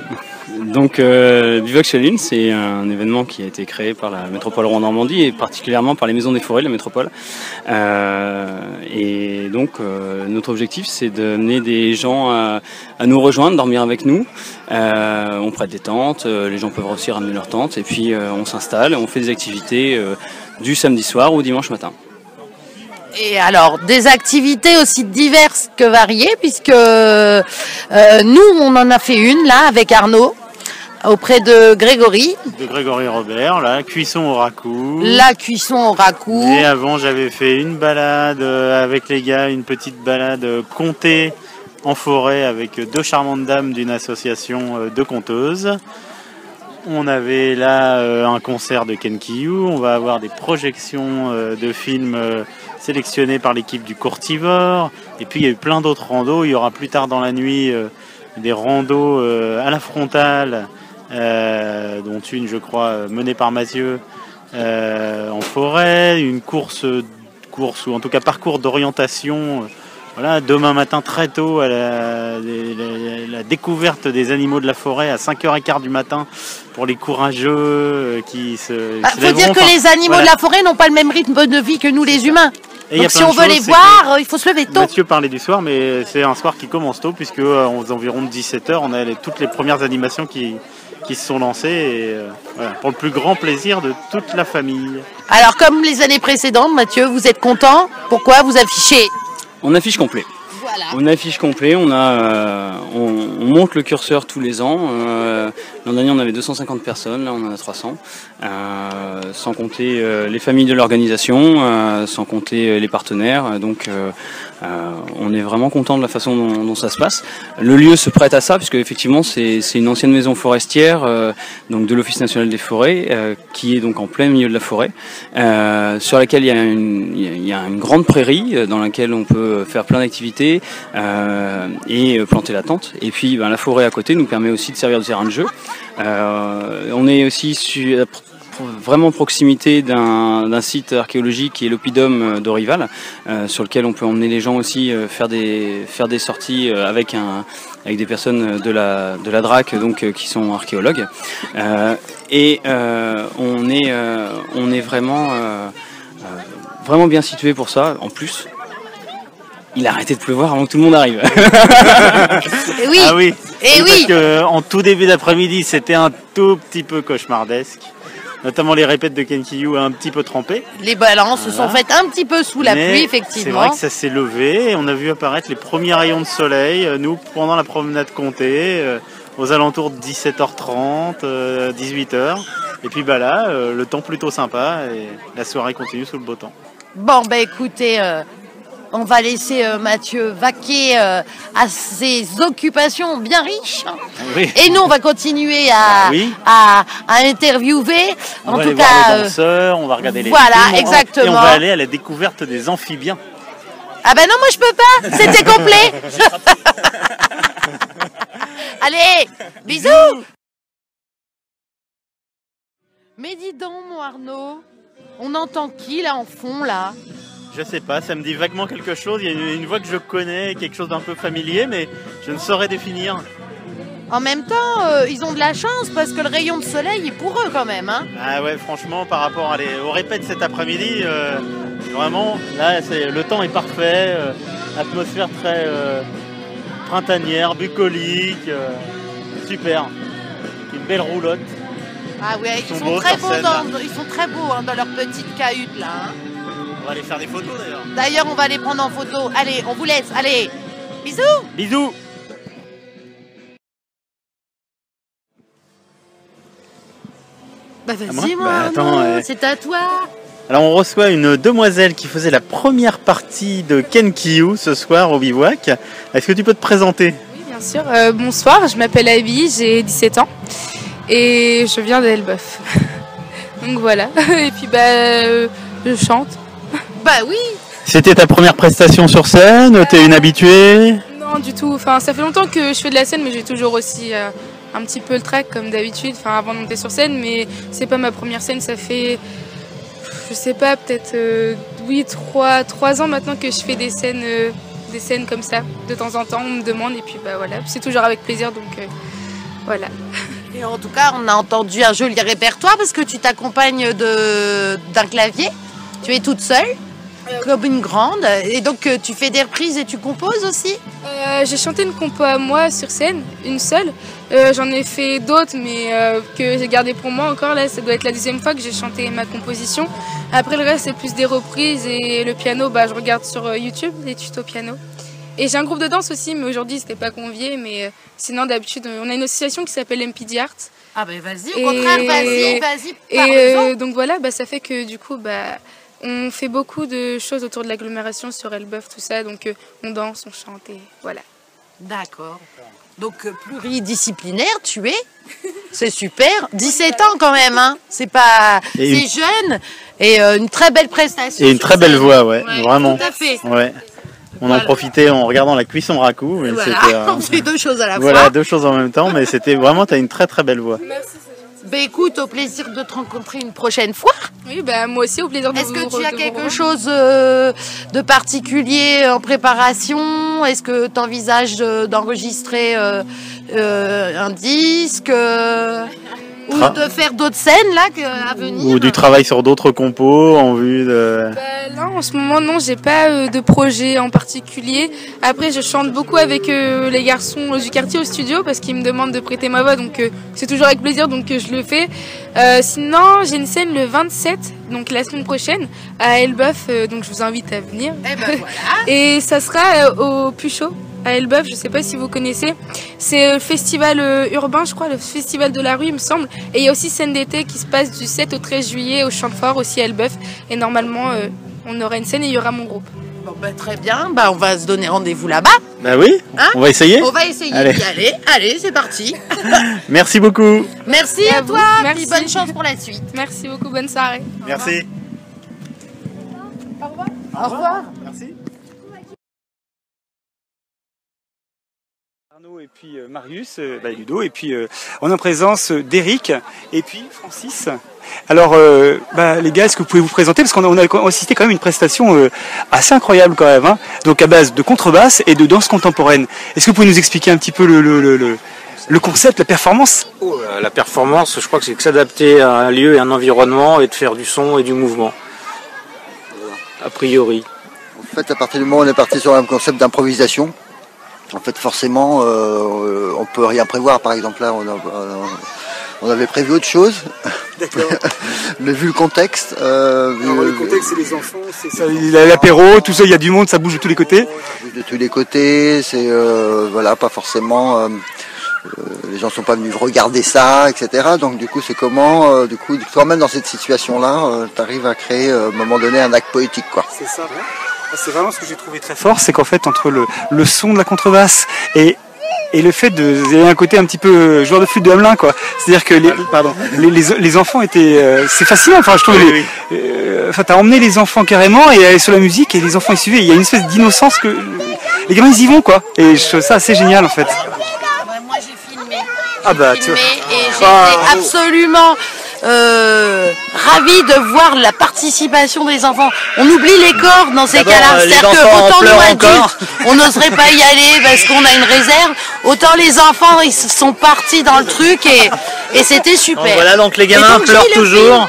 Donc Bivouac chez Lune, c'est un événement qui a été créé par la métropole Rouen-Normandie et particulièrement par les maisons des forêts de la métropole. Et donc notre objectif, c'est d'amener des gens à nous rejoindre, dormir avec nous. On prête des tentes, les gens peuvent aussi ramener leurs tentes et puis on s'installe, on fait des activités du samedi soir au dimanche matin. Et alors, des activités aussi diverses que variées, puisque nous, on en a fait une, là, avec Arnaud, auprès de Grégory. De Grégory Robert, la cuisson au raku. La cuisson au raku. Et avant, j'avais fait une balade avec les gars, une petite balade contée en forêt avec 2 charmantes dames d'une association de conteuses. On avait là un concert de Kenkyu, on va avoir des projections de films sélectionnés par l'équipe du Courtivore. Et puis il y a eu plein d'autres randos. Il y aura plus tard dans la nuit des randos à la frontale, dont une, je crois, menée par Mathieu en forêt. Une course ou en tout cas parcours d'orientation. Voilà, demain matin très tôt, à la découverte des animaux de la forêt à 5h15 du matin pour les courageux qui se... Il faut dire que les animaux de la forêt n'ont pas le même rythme de vie que nous les humains. Et donc si on veut les voir, il faut se lever tôt. Mathieu parlait du soir, mais c'est un soir qui commence tôt, puisque aux environs de 17h, on a toutes les premières animations qui se sont lancées, et voilà, pour le plus grand plaisir de toute la famille. Alors comme les années précédentes, Mathieu, vous êtes content? Pourquoi vous affichez? On affiche complet. Voilà. On affiche complet, on monte le curseur tous les ans. L'an dernier, on avait 250 personnes, là, on en a 300. Sans compter les familles de l'organisation, sans compter les partenaires. Donc, on est vraiment content de la façon dont ça se passe. Le lieu se prête à ça, puisque effectivement, c'est une ancienne maison forestière, donc de l'Office national des forêts, qui est donc en plein milieu de la forêt, sur laquelle il y a une grande prairie dans laquelle on peut faire plein d'activités et planter la tente. Et puis la forêt à côté nous permet aussi de servir de terrain de jeu. On est aussi vraiment proximité d'un site archéologique qui est l'Oppidum d'Orival, sur lequel on peut emmener les gens aussi faire des sorties avec des personnes de la DRAC, donc qui sont archéologues. On est vraiment bien situé pour ça. En plus, il a arrêté de pleuvoir avant que tout le monde arrive. Et oui. Ah oui. Et oui. Parce que en tout début d'après-midi, c'était un tout petit peu cauchemardesque. Notamment les répètes de Kenkiyu un petit peu trempées. Les balances se sont faites un petit peu sous la pluie, effectivement. C'est vrai que ça s'est levé et on a vu apparaître les premiers rayons de soleil, nous, pendant la promenade comté, aux alentours de 17h30, 18h. Et puis là, le temps plutôt sympa et la soirée continue sous le beau temps. Bon, écoutez, on va laisser Mathieu vaquer à ses occupations bien riches. Oui. Et nous, on va continuer à interviewer. On va aller voir les danseurs, on va regarder les voilà, films, exactement. Et on va aller à la découverte des amphibiens. Ah ben non, moi je peux pas, c'était complet. Allez, bisous. Mais dis donc, mon Arnaud, on entend qui là en fond là? Je sais pas, ça me dit vaguement quelque chose. Il y a une voix que je connais, quelque chose d'un peu familier, mais je ne saurais définir. En même temps, ils ont de la chance parce que le rayon de soleil est pour eux quand même. Hein. Ah ouais, franchement, par rapport aux répètes cet après-midi, vraiment, là, le temps est parfait. Atmosphère très printanière, bucolique, super. Une belle roulotte. Ah ouais, ils sont très beaux dans leur petite cahute là. Hein. On va aller faire des photos d'ailleurs. D'ailleurs, on va les prendre en photo. Allez, on vous laisse. Allez, bisous. Bisous. Vas-y, moi, c'est à toi. Alors, on reçoit une demoiselle qui faisait la première partie de Kenkiyu ce soir au bivouac. Est-ce que tu peux te présenter? Oui, bien sûr. Bonsoir, je m'appelle Abby, j'ai 17 ans et je viens d'Elbeuf. Donc voilà. Et puis je chante. Bah oui. C'était ta première prestation sur scène? T'es une habituée? Non, du tout. Enfin, ça fait longtemps que je fais de la scène, mais j'ai toujours aussi un petit peu le trac comme d'habitude. Enfin, avant de monter sur scène, mais c'est pas ma première scène. Ça fait, je sais pas, peut-être 3 ans maintenant que je fais des scènes comme ça. De temps en temps, on me demande et puis voilà. C'est toujours avec plaisir, donc voilà. Et en tout cas, on a entendu un joli répertoire parce que tu t'accompagnes d'un clavier. Tu es toute seule, comme une grande. Et donc, tu fais des reprises et tu composes aussi? J'ai chanté une compo à moi sur scène, une seule. J'en ai fait d'autres, mais que j'ai gardé pour moi encore. Là, ça doit être la 2e fois que j'ai chanté ma composition. Après, le reste, c'est plus des reprises. Et le piano, je regarde sur YouTube, les tutos piano. Et j'ai un groupe de danse aussi, mais aujourd'hui, c'était pas convié. Mais sinon, d'habitude, on a une association qui s'appelle MPD Art. Ah vas-y, au contraire, vas-y, Et donc voilà, ça fait que du coup, on fait beaucoup de choses autour de l'agglomération sur Elbeuf, tout ça. Donc on danse, on chante et voilà. D'accord. Donc pluridisciplinaire, tu es. C'est super. 17 ans quand même, hein. C'est pas, c'est jeune et une très belle prestation. Et une très belle voix, ouais, vraiment. Tout à fait. Ouais. On en profitait en regardant la cuisson raku. Voilà. On fait 2 choses à la fois. Voilà, 2 choses en même temps, mais c'était vraiment, t'as une très très belle voix. Merci. Écoute, au plaisir de te rencontrer une prochaine fois. Oui, moi aussi, au plaisir de vous rencontrer. Est-ce que tu as quelque chose de particulier en préparation? Est-ce que tu envisages d'enregistrer un disque ou de faire d'autres scènes là à venir? Ou du travail sur d'autres compos en vue de... Là, en ce moment, non, j'ai pas de projet en particulier. Après, je chante beaucoup avec les garçons du quartier au studio parce qu'ils me demandent de prêter ma voix, donc c'est toujours avec plaisir, donc je le fais. Sinon, j'ai une scène le 27, donc la semaine prochaine, à Elbeuf, donc je vous invite à venir. Et voilà. Et ça sera au Puchot. à Elbeuf, je sais pas si vous connaissez. C'est le festival urbain, je crois, le festival de la rue, il me semble. Et il y a aussi scène d'été qui se passe du 7 au 13 juillet au Champ de Fort, aussi à Elbeuf. Et normalement, on aura une scène et il y aura mon groupe. Bon, bah, très bien, bah, on va se donner rendez-vous là-bas. Bah oui, Hein, on va essayer. On va essayer Allez. d'y aller. Allez, c'est parti. Merci beaucoup. Merci à toi. Merci. Puis bonne chance pour la suite. Merci beaucoup, bonne soirée. Merci. Au revoir. Merci. Arnaud et puis Marius, Ludo, et puis on est en présence d'Eric et puis Francis. Alors, les gars, est-ce que vous pouvez vous présenter? Parce qu'on a assisté quand même à une prestation assez incroyable quand même, hein, donc à base de contrebasse et de danse contemporaine. Est-ce que vous pouvez nous expliquer un petit peu le concept, la performance? La performance, je crois que c'est de s'adapter à un lieu et un environnement et de faire du son et du mouvement. A priori. En fait, à partir du moment où on est parti sur un concept d'improvisation, en fait, forcément, on peut rien prévoir. Par exemple, là, on avait prévu autre chose. D'accord. Mais vu le contexte... le contexte, c'est les enfants, c'est l'apéro, tout ça, il y a du monde, ça bouge de tous les côtés. Ça bouge de tous les côtés, c'est pas forcément... les gens sont pas venus regarder ça, etc. Donc du coup, c'est comment, quand même dans cette situation-là, tu arrives à créer à un moment donné un acte poétique, quoi. C'est ça. C'est vraiment ce que j'ai trouvé très fort, c'est qu'en fait entre le son de la contrebasse et le fait de il y a un côté un petit peu joueur de flûte de Hamelin, quoi. C'est-à-dire que les enfants étaient c'est fascinant. Enfin, je trouve t'as emmené les enfants carrément et sur la musique et les enfants ils suivaient. Il y a une espèce d'innocence que les gamins ils y vont, quoi. Et je trouve ça assez génial en fait. Moi j'ai filmé. Ah bah Et j'étais absolument ravie de voir la participation des enfants. On oublie les corps dans ces cas-là. C'est-à-dire que autant nous adultes, on n'oserait pas y aller parce qu'on a une réserve. Autant les enfants, ils sont partis dans le truc et c'était super. Donc voilà, donc les gamins pleurent toujours.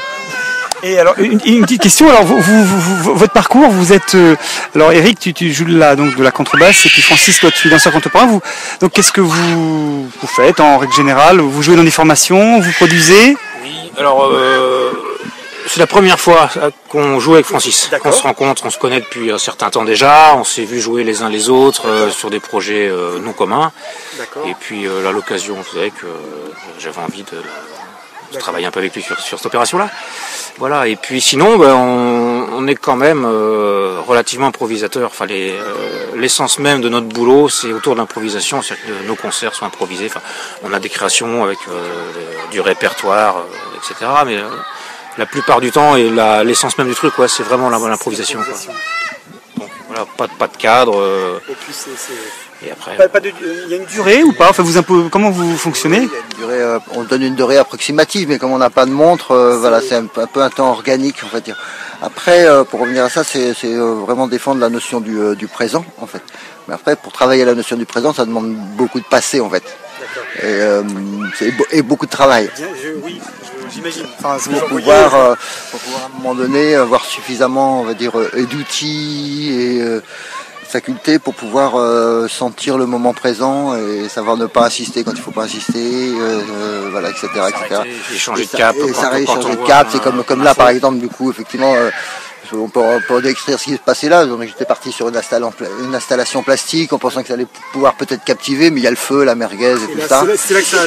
Et alors une petite question, alors votre parcours, vous êtes alors Eric, tu joues de la contrebasse et puis Francis, toi tu es danseur contemporain. Donc qu'est-ce que vous faites en règle générale? Vous jouez dans des formations, vous produisez? Oui, alors c'est la première fois qu'on joue avec Francis. On se rencontre, on se connaît depuis un certain temps déjà, on s'est vu jouer les uns les autres sur des projets non communs. Et puis là l'occasion faisait que j'avais envie de travailler un peu avec lui sur cette opération-là. Voilà, et puis sinon, on est quand même relativement improvisateur. Enfin, l'essence même de notre boulot, c'est autour de l'improvisation, c'est-à-dire que nos concerts sont improvisés. Enfin, on a des créations avec du répertoire, etc. Mais la plupart du temps, et l'essence même du truc, c'est vraiment l'improvisation. Donc voilà, pas de cadre. Et puis et après. Il y a une durée ou pas? Enfin, comment vous fonctionnez? On donne une durée approximative, mais comme on n'a pas de montre, c'est un peu un temps organique, on va dire. Après, pour revenir à ça, c'est vraiment défendre la notion du présent, en fait. Mais après, pour travailler la notion du présent, ça demande beaucoup de passé, en fait. Et beaucoup de travail. Oui, j'imagine. Enfin, pour pouvoir à un moment donné avoir suffisamment, on va dire, d'outils et facultés pour pouvoir sentir le moment présent et savoir ne pas insister quand il faut pas insister, etc. Et changer de cap. Et ça changer de cap, c'est comme là par exemple, du coup, effectivement, on peut décrire ce qui se passait là. Donc j'étais parti sur une installation plastique en pensant que ça allait pouvoir peut-être captiver, mais il y a le feu, la merguez et tout ça. C'est là que ça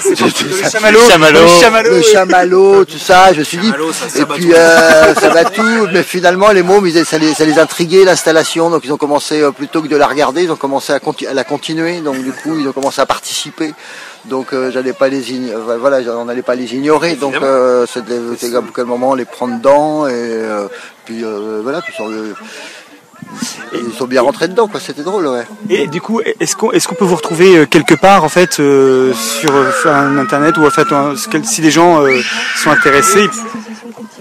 le chamallow, tout ça. Je me suis dit, et puis ça va tout. Mais finalement, les mômes, ça les intriguait l'installation, donc ils ont commencé plutôt que de la regarder, ils ont commencé à la continuer. Donc du coup, ils ont commencé à participer. Donc j'allais pas on n'allait pas les ignorer. Donc c'était à quel moment les prendre dedans et puis ils sont bien rentrés dedans, quoi. C'était drôle, ouais. Et du coup, est-ce qu'on peut vous retrouver quelque part en fait sur internet ou en fait si des gens sont intéressés?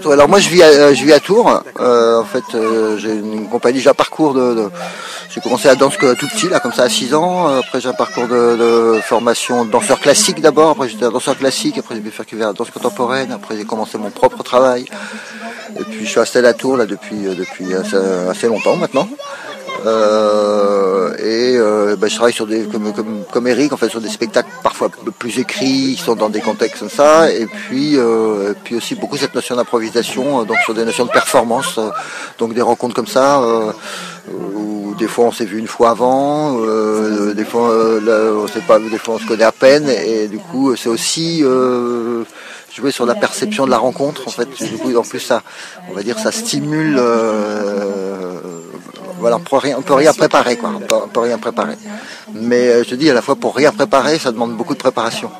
Alors moi je vis à Tours. En fait j'ai une compagnie, j'ai un parcours j'ai commencé à danse tout petit, là, comme ça, à 6 ans. Après, j'ai un parcours de formation de danseur classique d'abord. Après, j'étais un danseur classique. Après, j'ai fait la danse contemporaine. Après, j'ai commencé mon propre travail. Et puis, je suis installé à Tours, là, depuis assez longtemps maintenant. Je travaille sur comme Eric, en fait, sur des spectacles parfois plus écrits, qui sont dans des contextes comme ça. Et puis aussi beaucoup cette notion d'improvisation, donc sur des notions de performance. Donc, des rencontres comme ça, où où des fois on s'est vu une fois avant, des fois on sait pas, des fois on se connaît à peine, et du coup c'est aussi jouer sur la perception de la rencontre en fait. Du coup en plus ça, on va dire ça stimule. Voilà, on peut rien préparer quoi, on peut rien préparer. Mais je te dis à la fois pour rien préparer, ça demande beaucoup de préparation.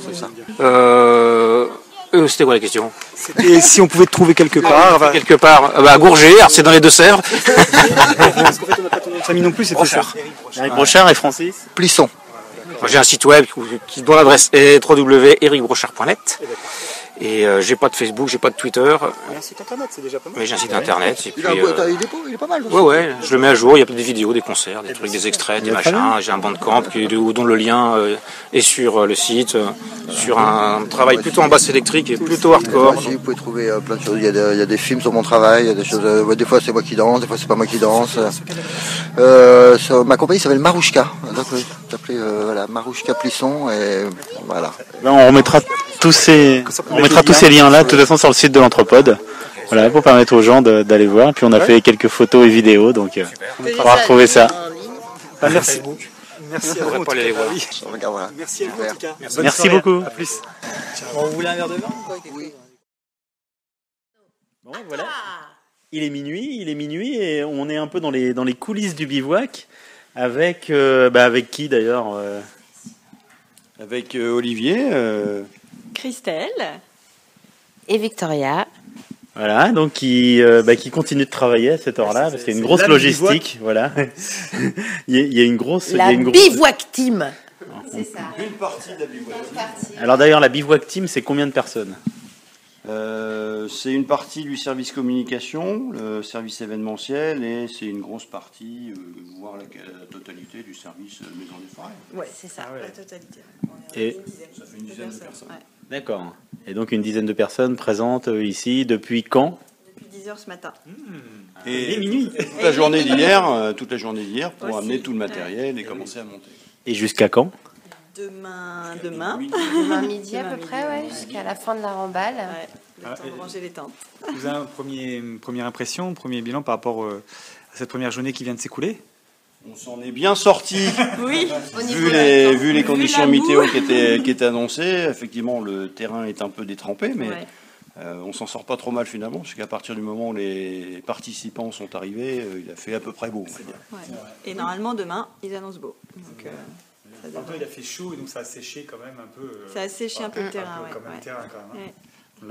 C'est ça. C'était quoi la question? Et si on pouvait te trouver quelque part à Gourget, alors c'est dans les Deux-Sèvres. Parce qu'en fait, on n'a pas ton nom de famille non plus, c'est Brochard. Eric Brochard et Francis Plisson. J'ai un site web dont l'adresse est www.ericbrochard.net. Et j'ai pas de Facebook, j'ai pas de Twitter. Un site internet, c'est déjà pas mal. Mais j'ai un site internet. Et puis, il est pas mal. Ouais, je le mets à jour. Il y a des vidéos, des concerts, des trucs, des extraits, des machins. J'ai un bandcamp dont le lien est sur le site, sur un travail plutôt en basse électrique et plutôt hardcore. Vous pouvez trouver plein de choses. Il y a des films sur mon travail, il y a des choses. Des fois c'est moi qui danse, des fois c'est pas moi qui danse. Ma compagnie s'appelle Marouchka. Donc voilà, Marouchka Plisson et voilà. Là, on remettra tous ces liens là de toute façon sur le site de l'Anthropode. Voilà, pour permettre aux gens d'aller voir. Puis on a fait quelques photos et vidéos, donc on pourra retrouver ça. Merci. Merci à vous. Merci à vous en tout cas. Merci beaucoup. À plus. On voulait un verre de vin ou quoi? Bon, voilà. Il est minuit et on est un peu dans les coulisses du bivouac avec qui d'ailleurs Avec Olivier, Christelle et Victoria. Voilà, donc qui continue de travailler à cette heure-là parce qu'il y a une grosse logistique, voilà. il y a une grosse bivouac team. C'est ça. Une partie de la bivouac team. Alors d'ailleurs, la bivouac team, c'est combien de personnes? C'est une partie du service communication, le service événementiel, et c'est une grosse partie, voire la totalité du service Maison des Forêts. Ouais, c'est ça, la totalité. Et ça fait une dizaine de personnes. Ouais. D'accord. Et donc une dizaine de personnes présentes ici depuis quand? Depuis 10h ce matin. Et minuit. Toute la journée d'hier pour amener tout le matériel et commencer à monter. Et jusqu'à quand? Demain midi à peu près, ouais, jusqu'à la fin de la remballe. Ouais, le temps de ranger les tentes. Vous avez une première impression, premier bilan par rapport à cette première journée qui vient de s'écouler? On s'en est bien sorti. Oui. Vu les conditions météo qui étaient annoncées. Effectivement, le terrain est un peu détrempé, mais on s'en sort pas trop mal finalement, parce qu'à partir du moment où les participants sont arrivés, il a fait à peu près beau. On va dire. Ouais. Et normalement, demain, ils annoncent beau. Donc, il a fait chaud et donc ça a séché quand même un peu. Ça a séché un peu le terrain,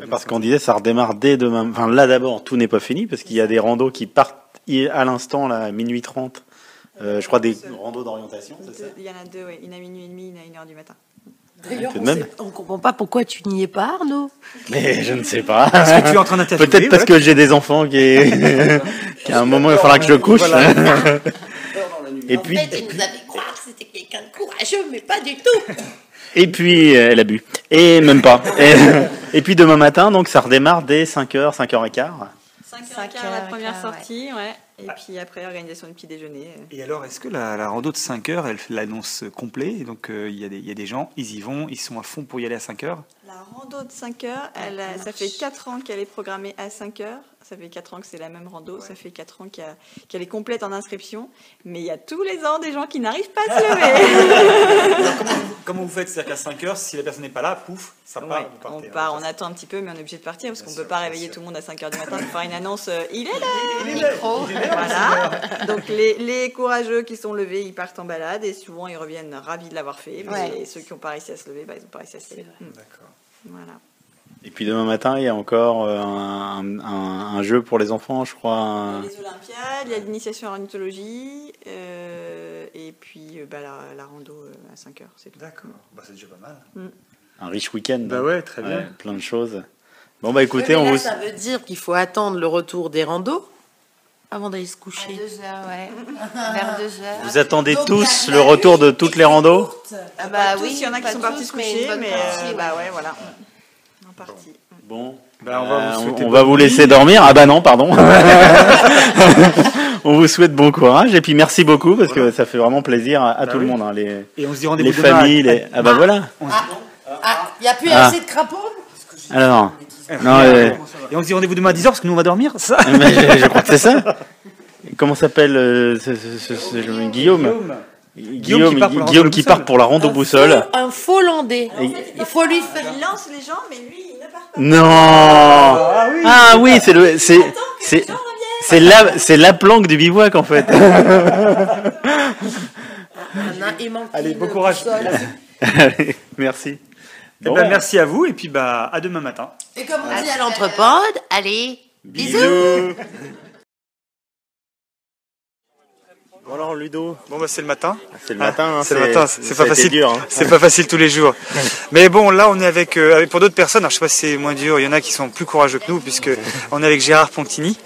Parce qu'on disait ça redémarre dès demain. Enfin là d'abord, tout n'est pas fini parce qu'il y a des randos qui partent à l'instant là, à minuit 30. Je crois des randos d'orientation, c'est ça? Il y en a deux, oui. Une à minuit et demi, une à 1h du matin. D'ailleurs, on ne comprend pas pourquoi tu n'y es pas, Arnaud. Mais je ne sais pas. Est-ce que tu es en train d'interviewer? Peut-être parce que j'ai des enfants qu'à un moment il faudra que je couche. Voilà. Et puis, en fait, il nous avait cru que c'était quelqu'un de courageux, mais pas du tout. Et puis, elle a bu. Et même pas. Et puis demain matin, donc ça redémarre dès 5h, 5h15. 5h15 la première sortie, ouais. Et puis après, organisation du petit déjeuner. Et alors, est-ce que la rando de 5h, elle l'annonce complet? Et donc, il y a des gens, ils y vont, ils sont à fond pour y aller à 5h? La rando de 5h, ça fait 4 ans qu'elle est programmée à 5h. Ça fait 4 ans que c'est la même rando. Ça fait 4 ans qu'elle est complète en inscription. Mais il y a tous les ans des gens qui n'arrivent pas à se lever. Alors, comment vous faites? C'est-à-dire qu'à 5h, si la personne n'est pas là, pouf, ça part, vous partez. On part, on attend un petit peu, mais on est obligé de partir parce qu'on ne peut pas réveiller tout le monde à 5h du matin pour faire une annonce. Il est là, micro. Voilà. Donc les courageux qui sont levés, ils partent en balade et souvent ils reviennent ravis de l'avoir fait. Et ceux qui n'ont pas réussi à se lever, ils n'ont pas réussi à se lever. D'accord. Voilà. Et puis demain matin, il y a encore un jeu pour les enfants, je crois. Il y a les Olympiades, il y a l'initiation à l'ornithologie, et puis la rando à 5h. D'accord, c'est déjà pas mal. Un riche week-end. Bah ouais, très bien. Plein de choses. Bon, bah écoutez, on vous... Ça veut dire qu'il faut attendre le retour des randos avant d'aller se coucher. À 2h, ouais. Vers 2h. Vous attendez tous le retour de toutes les randos? Ah bah oui, il y en a qui sont partis se coucher, mais ouais, voilà. En partie. Bon, on va vous laisser dormir. Ah bah non, pardon. On vous souhaite bon courage et puis merci beaucoup parce que ça fait vraiment plaisir à tout le monde, hein, et on se dit rendez-vous les familles, ah bah voilà. Il n'y a plus assez de crapauds? Alors, non, et on se dit rendez-vous demain à 10h parce que nous on va dormir, ça? Mais je crois que c'est ça. comment s'appelle Guillaume qui part pour la rando boussole. Un faux landais. Il faut lui faire. Il lance les gens, mais lui, il ne part pas. Non. Ah oui, c'est la planque du bivouac en fait. Allez, bon courage. Merci. Bon. Merci à vous et puis à demain matin. Et comme on dit à l'entrepode, allez, bisous. Bon alors Ludo. Bon c'est le matin. C'est le matin. C'est le matin. C'est pas facile. Dur, hein. C'est pas facile tous les jours. Mais bon, là on est avec pour d'autres personnes. Alors, je sais pas si c'est moins dur. Il y en a qui sont plus courageux que nous puisque on est avec Gérard Pontini,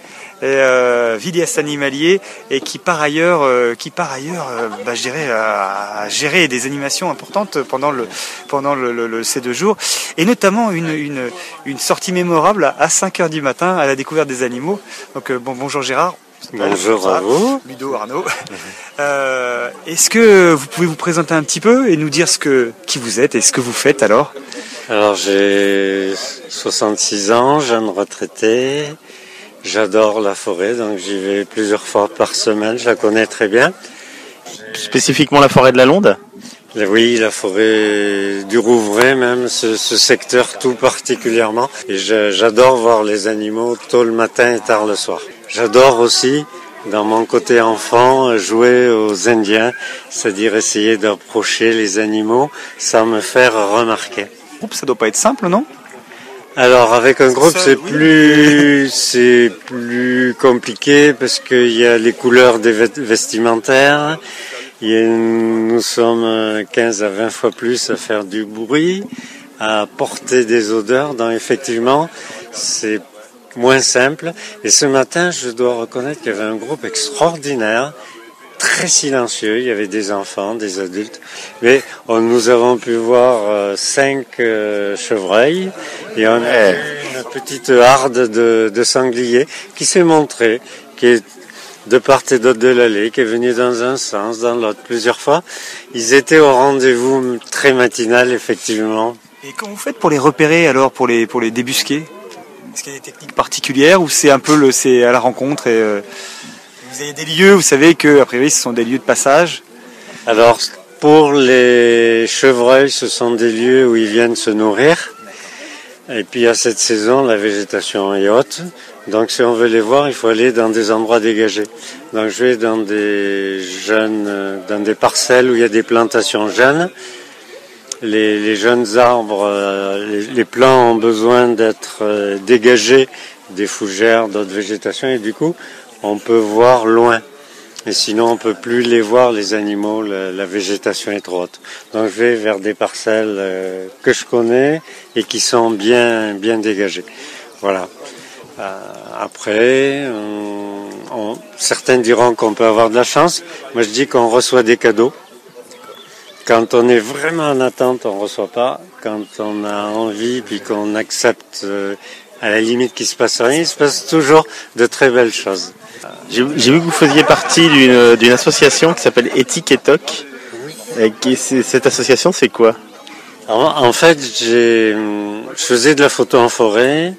vidéaste animalier et qui par ailleurs, je dirais, a géré des animations importantes pendant ces 2 jours et notamment une sortie mémorable à 5h du matin à la découverte des animaux. Donc bonjour Gérard. Bonjour à vous. Ludo, Arnaud. Est-ce que vous pouvez vous présenter un petit peu et nous dire qui vous êtes et ce que vous faites alors? Alors j'ai 66 ans, jeune retraité. J'adore la forêt, donc j'y vais plusieurs fois par semaine, je la connais très bien. Spécifiquement la forêt de la Londe? Oui, la forêt du Rouvray même, ce secteur tout particulièrement. Et j'adore voir les animaux tôt le matin et tard le soir. J'adore aussi, dans mon côté enfant, jouer aux Indiens, c'est-à-dire essayer d'approcher les animaux sans me faire remarquer. Ça doit pas être simple, non? Alors avec un groupe c'est plus compliqué parce qu'il y a les couleurs des vestimentaires. Nous sommes 15 à 20 fois plus à faire du bruit, à porter des odeurs. Donc effectivement c'est moins simple. Et ce matin je dois reconnaître qu'il y avait un groupe extraordinaire, très silencieux. Il y avait des enfants, des adultes. Mais nous avons pu voir 5 chevreuils et on a une petite harde de sangliers qui s'est montrée, qui est de part et d'autre de l'allée, qui est venue dans un sens, dans l'autre plusieurs fois. Ils étaient au rendez-vous très matinal, effectivement. Et comment vous faites pour les repérer alors, pour les débusquer? Est-ce qu'il y a des techniques particulières ou c'est un peu c'est à la rencontre et vous avez des lieux, vous savez que a priori ce sont des lieux de passage? Alors pour les chevreuils, ce sont des lieux où ils viennent se nourrir. Et puis à cette saison, la végétation est haute. Donc si on veut les voir, il faut aller dans des endroits dégagés. Donc je vais dans des parcelles où il y a des plantations jeunes. Les jeunes arbres, les plants ont besoin d'être dégagés des fougères, d'autres végétations, et du coup, on peut voir loin. Et sinon, on peut plus les voir, les animaux, la végétation est trop haute. Donc je vais vers des parcelles que je connais et qui sont bien dégagées. Voilà. Après, certains diront qu'on peut avoir de la chance. Moi, je dis qu'on reçoit des cadeaux. Quand on est vraiment en attente, on reçoit pas. Quand on a envie, puis qu'on accepte à la limite qu'il se passe rien, il se passe toujours de très belles choses. J'ai vu que vous faisiez partie d'une association qui s'appelle Éthique et Toc. Cette association, c'est quoi? En fait, je faisais de la photo en forêt.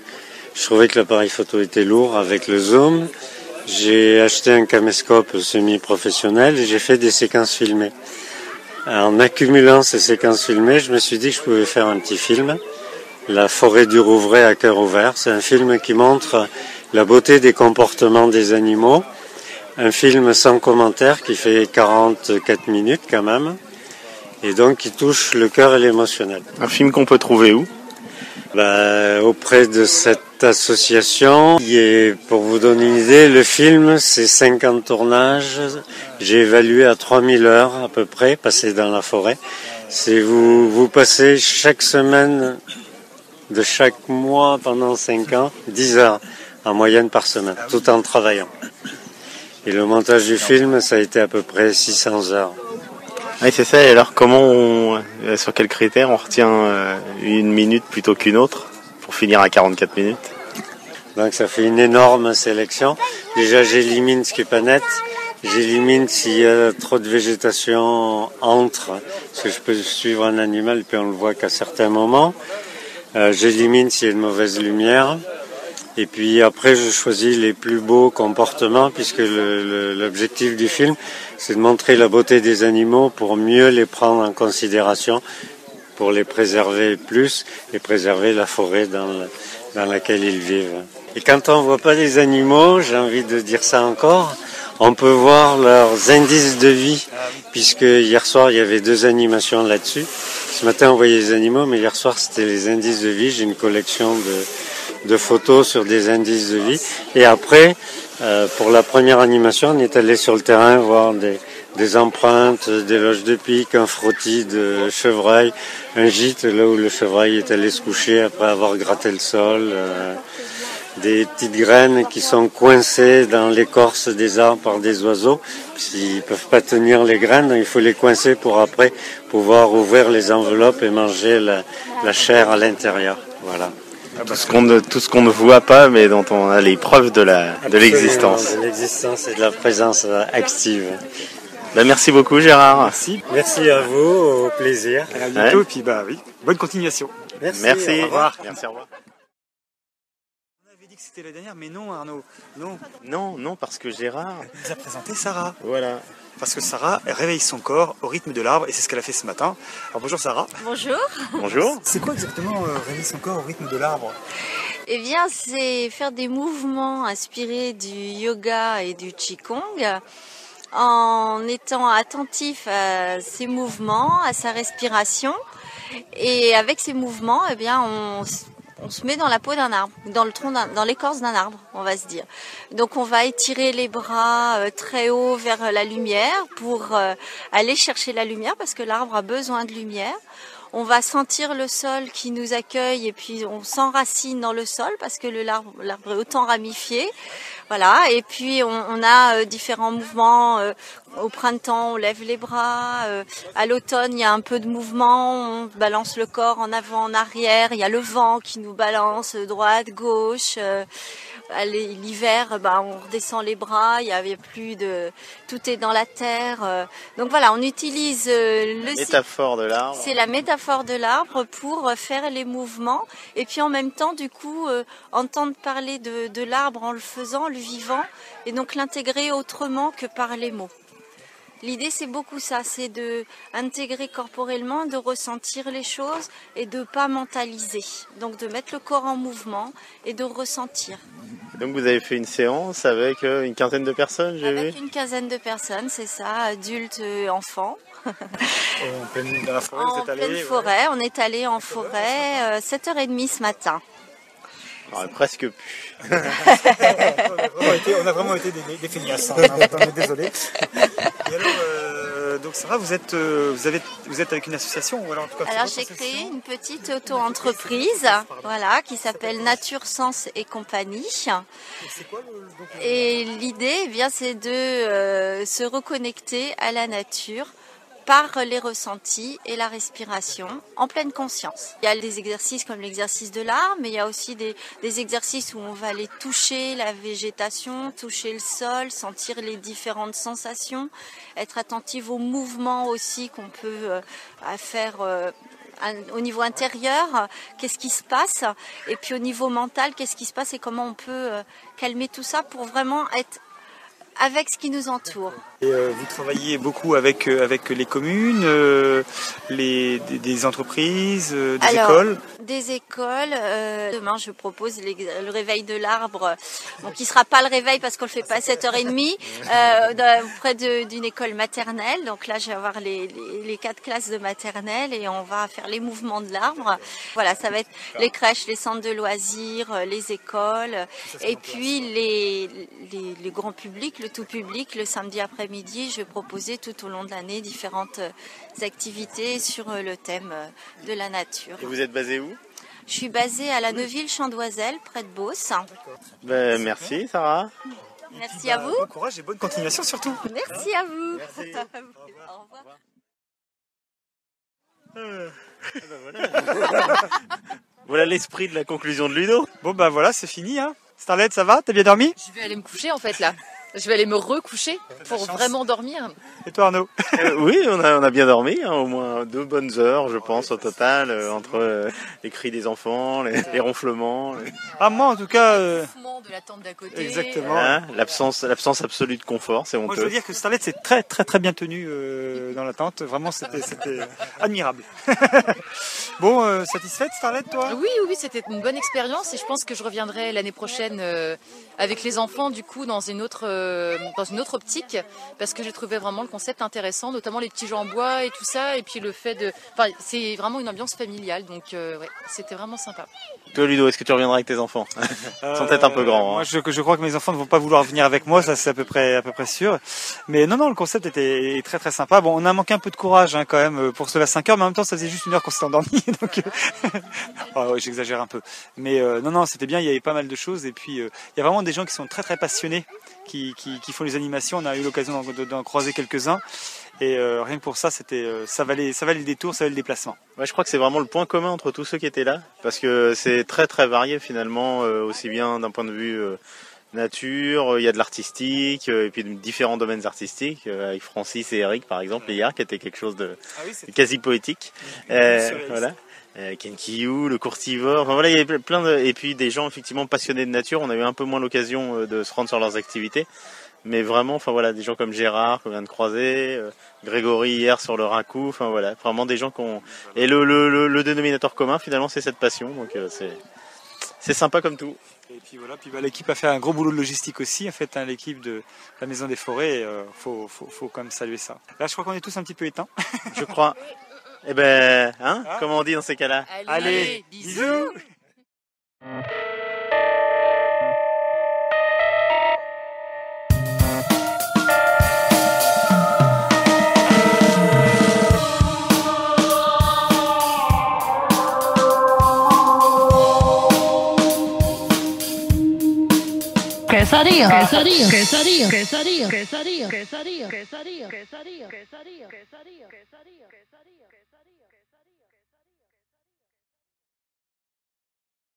Je trouvais que l'appareil photo était lourd avec le zoom. J'ai acheté un caméscope semi-professionnel et j'ai fait des séquences filmées. En accumulant ces séquences filmées, je me suis dit que je pouvais faire un petit film. La forêt du Rouvray à cœur ouvert. C'est un film qui montre la beauté des comportements des animaux. Un film sans commentaire qui fait 44 minutes quand même. Et donc qui touche le cœur et l'émotionnel. Un film qu'on peut trouver où? Auprès de cette association. Et pour vous donner une idée, le film, c'est 50 tournages. J'ai évalué à 3000 heures à peu près, passées dans la forêt. C'est vous passez chaque semaine de chaque mois pendant 5 ans, 10 heures en moyenne par semaine, tout en travaillant. Et le montage du film, ça a été à peu près 600 heures. Oui, c'est ça. Et alors, sur quels critères on retient une minute plutôt qu'une autre pour finir à 44 minutes? Donc ça fait une énorme sélection. Déjà, j'élimine ce qui est pas net. J'élimine s'il y a trop de végétation entre, parce que je peux suivre un animal puis on le voit qu'à certains moments. J'élimine s'il y a une mauvaise lumière. Et puis après, je choisis les plus beaux comportements, puisque l'objectif du film, c'est de montrer la beauté des animaux pour mieux les prendre en considération, pour les préserver plus et préserver la forêt dans laquelle ils vivent. Et quand on voit pas les animaux, j'ai envie de dire ça encore, on peut voir leurs indices de vie, puisque hier soir, il y avait 2 animations là-dessus. Ce matin, on voyait les animaux, mais hier soir, c'était les indices de vie. J'ai une collection de photos sur des indices de vie. Et après, pour la première animation, on est allé sur le terrain voir des empreintes, des loges de pique, un frottis de chevreuil, un gîte là où le chevreuil est allé se coucher après avoir gratté le sol, des petites graines qui sont coincées dans l'écorce des arbres par des oiseaux. S'ils peuvent pas tenir les graines, il faut les coincer pour après pouvoir ouvrir les enveloppes et manger la chair à l'intérieur. Voilà. Tout ce qu'on ne voit pas, mais dont on a les preuves de l'existence. De l'existence et de la présence active. Merci beaucoup Gérard. Merci à vous, au plaisir. À bientôt, puis oui, bonne continuation. Merci. Au revoir. Merci, au revoir. On avait dit que c'était la dernière, mais non Arnaud, non. Non, parce que Gérard nous a présenté Sarah. Voilà. Parce que Sarah réveille son corps au rythme de l'arbre, et c'est ce qu'elle a fait ce matin. Alors bonjour Sarah. Bonjour. Bonjour. C'est quoi exactement réveiller son corps au rythme de l'arbre? Eh bien, c'est faire des mouvements inspirés du yoga et du qigong, en étant attentif à ses mouvements, à sa respiration. Et avec ces mouvements, eh bien, on se met dans la peau d'un arbre, dans l'écorce d'un arbre, on va se dire. Donc on va étirer les bras très haut vers la lumière pour aller chercher la lumière, parce que l'arbre a besoin de lumière. On va sentir le sol qui nous accueille, et puis on s'enracine dans le sol parce que l'arbre est autant ramifié. Voilà, et puis on a différents mouvements. Au printemps, on lève les bras. À l'automne, il y a un peu de mouvement. On balance le corps en avant, en arrière. Il y a le vent qui nous balance droite, gauche. L'hiver, on redescend les bras. Il y a plus de, tout est dans la terre. Donc voilà, on utilise le métaphore de l'arbre. C'est la métaphore de l'arbre pour faire les mouvements, et puis en même temps, du coup, entendre parler de l'arbre en le faisant, le vivant, et donc l'intégrer autrement que par les mots. L'idée, c'est beaucoup ça, c'est de intégrer corporellement, de ressentir les choses et de pas mentaliser. Donc de mettre le corps en mouvement et de ressentir. Donc vous avez fait une séance avec une quinzaine de personnes, j'ai vu. Avec une quinzaine de personnes, c'est ça, adultes, enfants. En pleine forêt, vous êtes allé, pleine forêt, on est allé en forêt 7h30 ce matin. Alors, presque plus. On a vraiment été des feignasses, on est désolé. Et alors, donc Sarah, vous êtes avec une association, ou en tout cas, alors j'ai créé une petite auto-entreprise, voilà, qui s'appelle Nature, Sens et Compagnie. Et l'idée, eh bien, c'est de se reconnecter à la nature par les ressentis et la respiration en pleine conscience. Il y a des exercices comme l'exercice de l'arbre, mais il y a aussi des exercices où on va aller toucher la végétation, toucher le sol, sentir les différentes sensations, être attentif aux mouvements aussi qu'on peut faire au niveau intérieur, qu'est-ce qui se passe, et puis au niveau mental, qu'est-ce qui se passe et comment on peut calmer tout ça pour vraiment être avec ce qui nous entoure. Et vous travaillez beaucoup avec les communes, des entreprises, écoles. Des écoles. Demain, je propose le réveil de l'arbre, donc qui sera pas le réveil parce qu'on le fait pas à 7h30, auprès d'une école maternelle. Donc là, je vais avoir les 4 classes de maternelle et on va faire les mouvements de l'arbre. Voilà, ça va être les crèches, les centres de loisirs, les écoles, et puis les grands publics, le tout public, le samedi après-midi, je vais proposer tout au long de l'année différentes activités sur le thème de la nature. Et vous êtes basé où? Je suis basée à la Neuville-Champ-d'Oiselle, près de Beauce. Merci Sarah. Merci à vous. Bon courage et bonne continuation surtout. Merci à vous. Merci. Au revoir. Voilà l'esprit de la conclusion de Ludo. Bon voilà, c'est fini. Starlet, ça va? T'as bien dormi? Je vais aller me coucher en fait là. Je vais aller me recoucher pour vraiment dormir. Et toi Arnaud? Oui, on a bien dormi, hein, au moins 2 bonnes heures, je pense, au total, entre les cris des enfants, les ronflements. Ah, moi en tout cas... Le mouvement de la tente d'à côté. Exactement. Hein, l'absence absolue de confort, c'est honteux. Moi je veux dire que Starlet c'est très très très bien tenu dans la tente, vraiment c'était admirable. Bon, satisfaite Starlet toi? Oui, c'était une bonne expérience et je pense que je reviendrai l'année prochaine avec les enfants du coup dans une autre optique parce que j'ai trouvé vraiment le concept intéressant, notamment les petits jeux en bois et tout ça et puis le fait de... Enfin, c'est vraiment une ambiance familiale donc ouais, c'était vraiment sympa. Toi Ludo, est-ce que tu reviendras avec tes enfants? Ils sont peut-être un peu grands. Moi je crois que mes enfants ne vont pas vouloir venir avec moi, ça c'est à peu près sûr. Mais non, le concept était très très sympa. Bon, on a manqué un peu de courage hein, quand même pour se lever à 5 heures, mais en même temps ça faisait juste 1 heure qu'on s'était endormi. Donc oh, ouais, j'exagère un peu. Mais non, c'était bien, il y avait pas mal de choses et puis il y a vraiment des gens qui sont très très passionnés, qui font les animations. On a eu l'occasion d'en croiser quelques-uns. Et rien que pour ça, ça valait le détour, ça valait le déplacement. Ouais, je crois que c'est vraiment le point commun entre tous ceux qui étaient là, parce que c'est très très varié finalement, aussi bien d'un point de vue nature, il y a de l'artistique, et puis de différents domaines artistiques, avec Francis et Eric par exemple, hier, qui était quelque chose de quasi poétique. Voilà. Kenkiu, le courtivore, enfin voilà, il y avait plein de... Et puis des gens effectivement passionnés de nature, on a eu un peu moins l'occasion de se rendre sur leurs activités. Mais vraiment, enfin voilà, des gens comme Gérard qu'on vient de croiser, Grégory hier sur le Racou, enfin voilà, vraiment des gens qui ont... Et le dénominateur commun finalement c'est cette passion, donc c'est sympa comme tout. Et puis voilà, l'équipe a fait un gros boulot de logistique aussi, en fait, hein, l'équipe de la Maison des Forêts, faut quand même saluer ça. Là je crois qu'on est tous un petit peu éteints. Je crois. Eh ben, hein, comment on dit dans ces cas-là? Allez, bisous. Quesadilla. Quesadilla. Quesadilla. Quesadilla. Quesadilla. Quesadilla. Quesadilla. Quesadilla. Quesadilla. Quesadilla.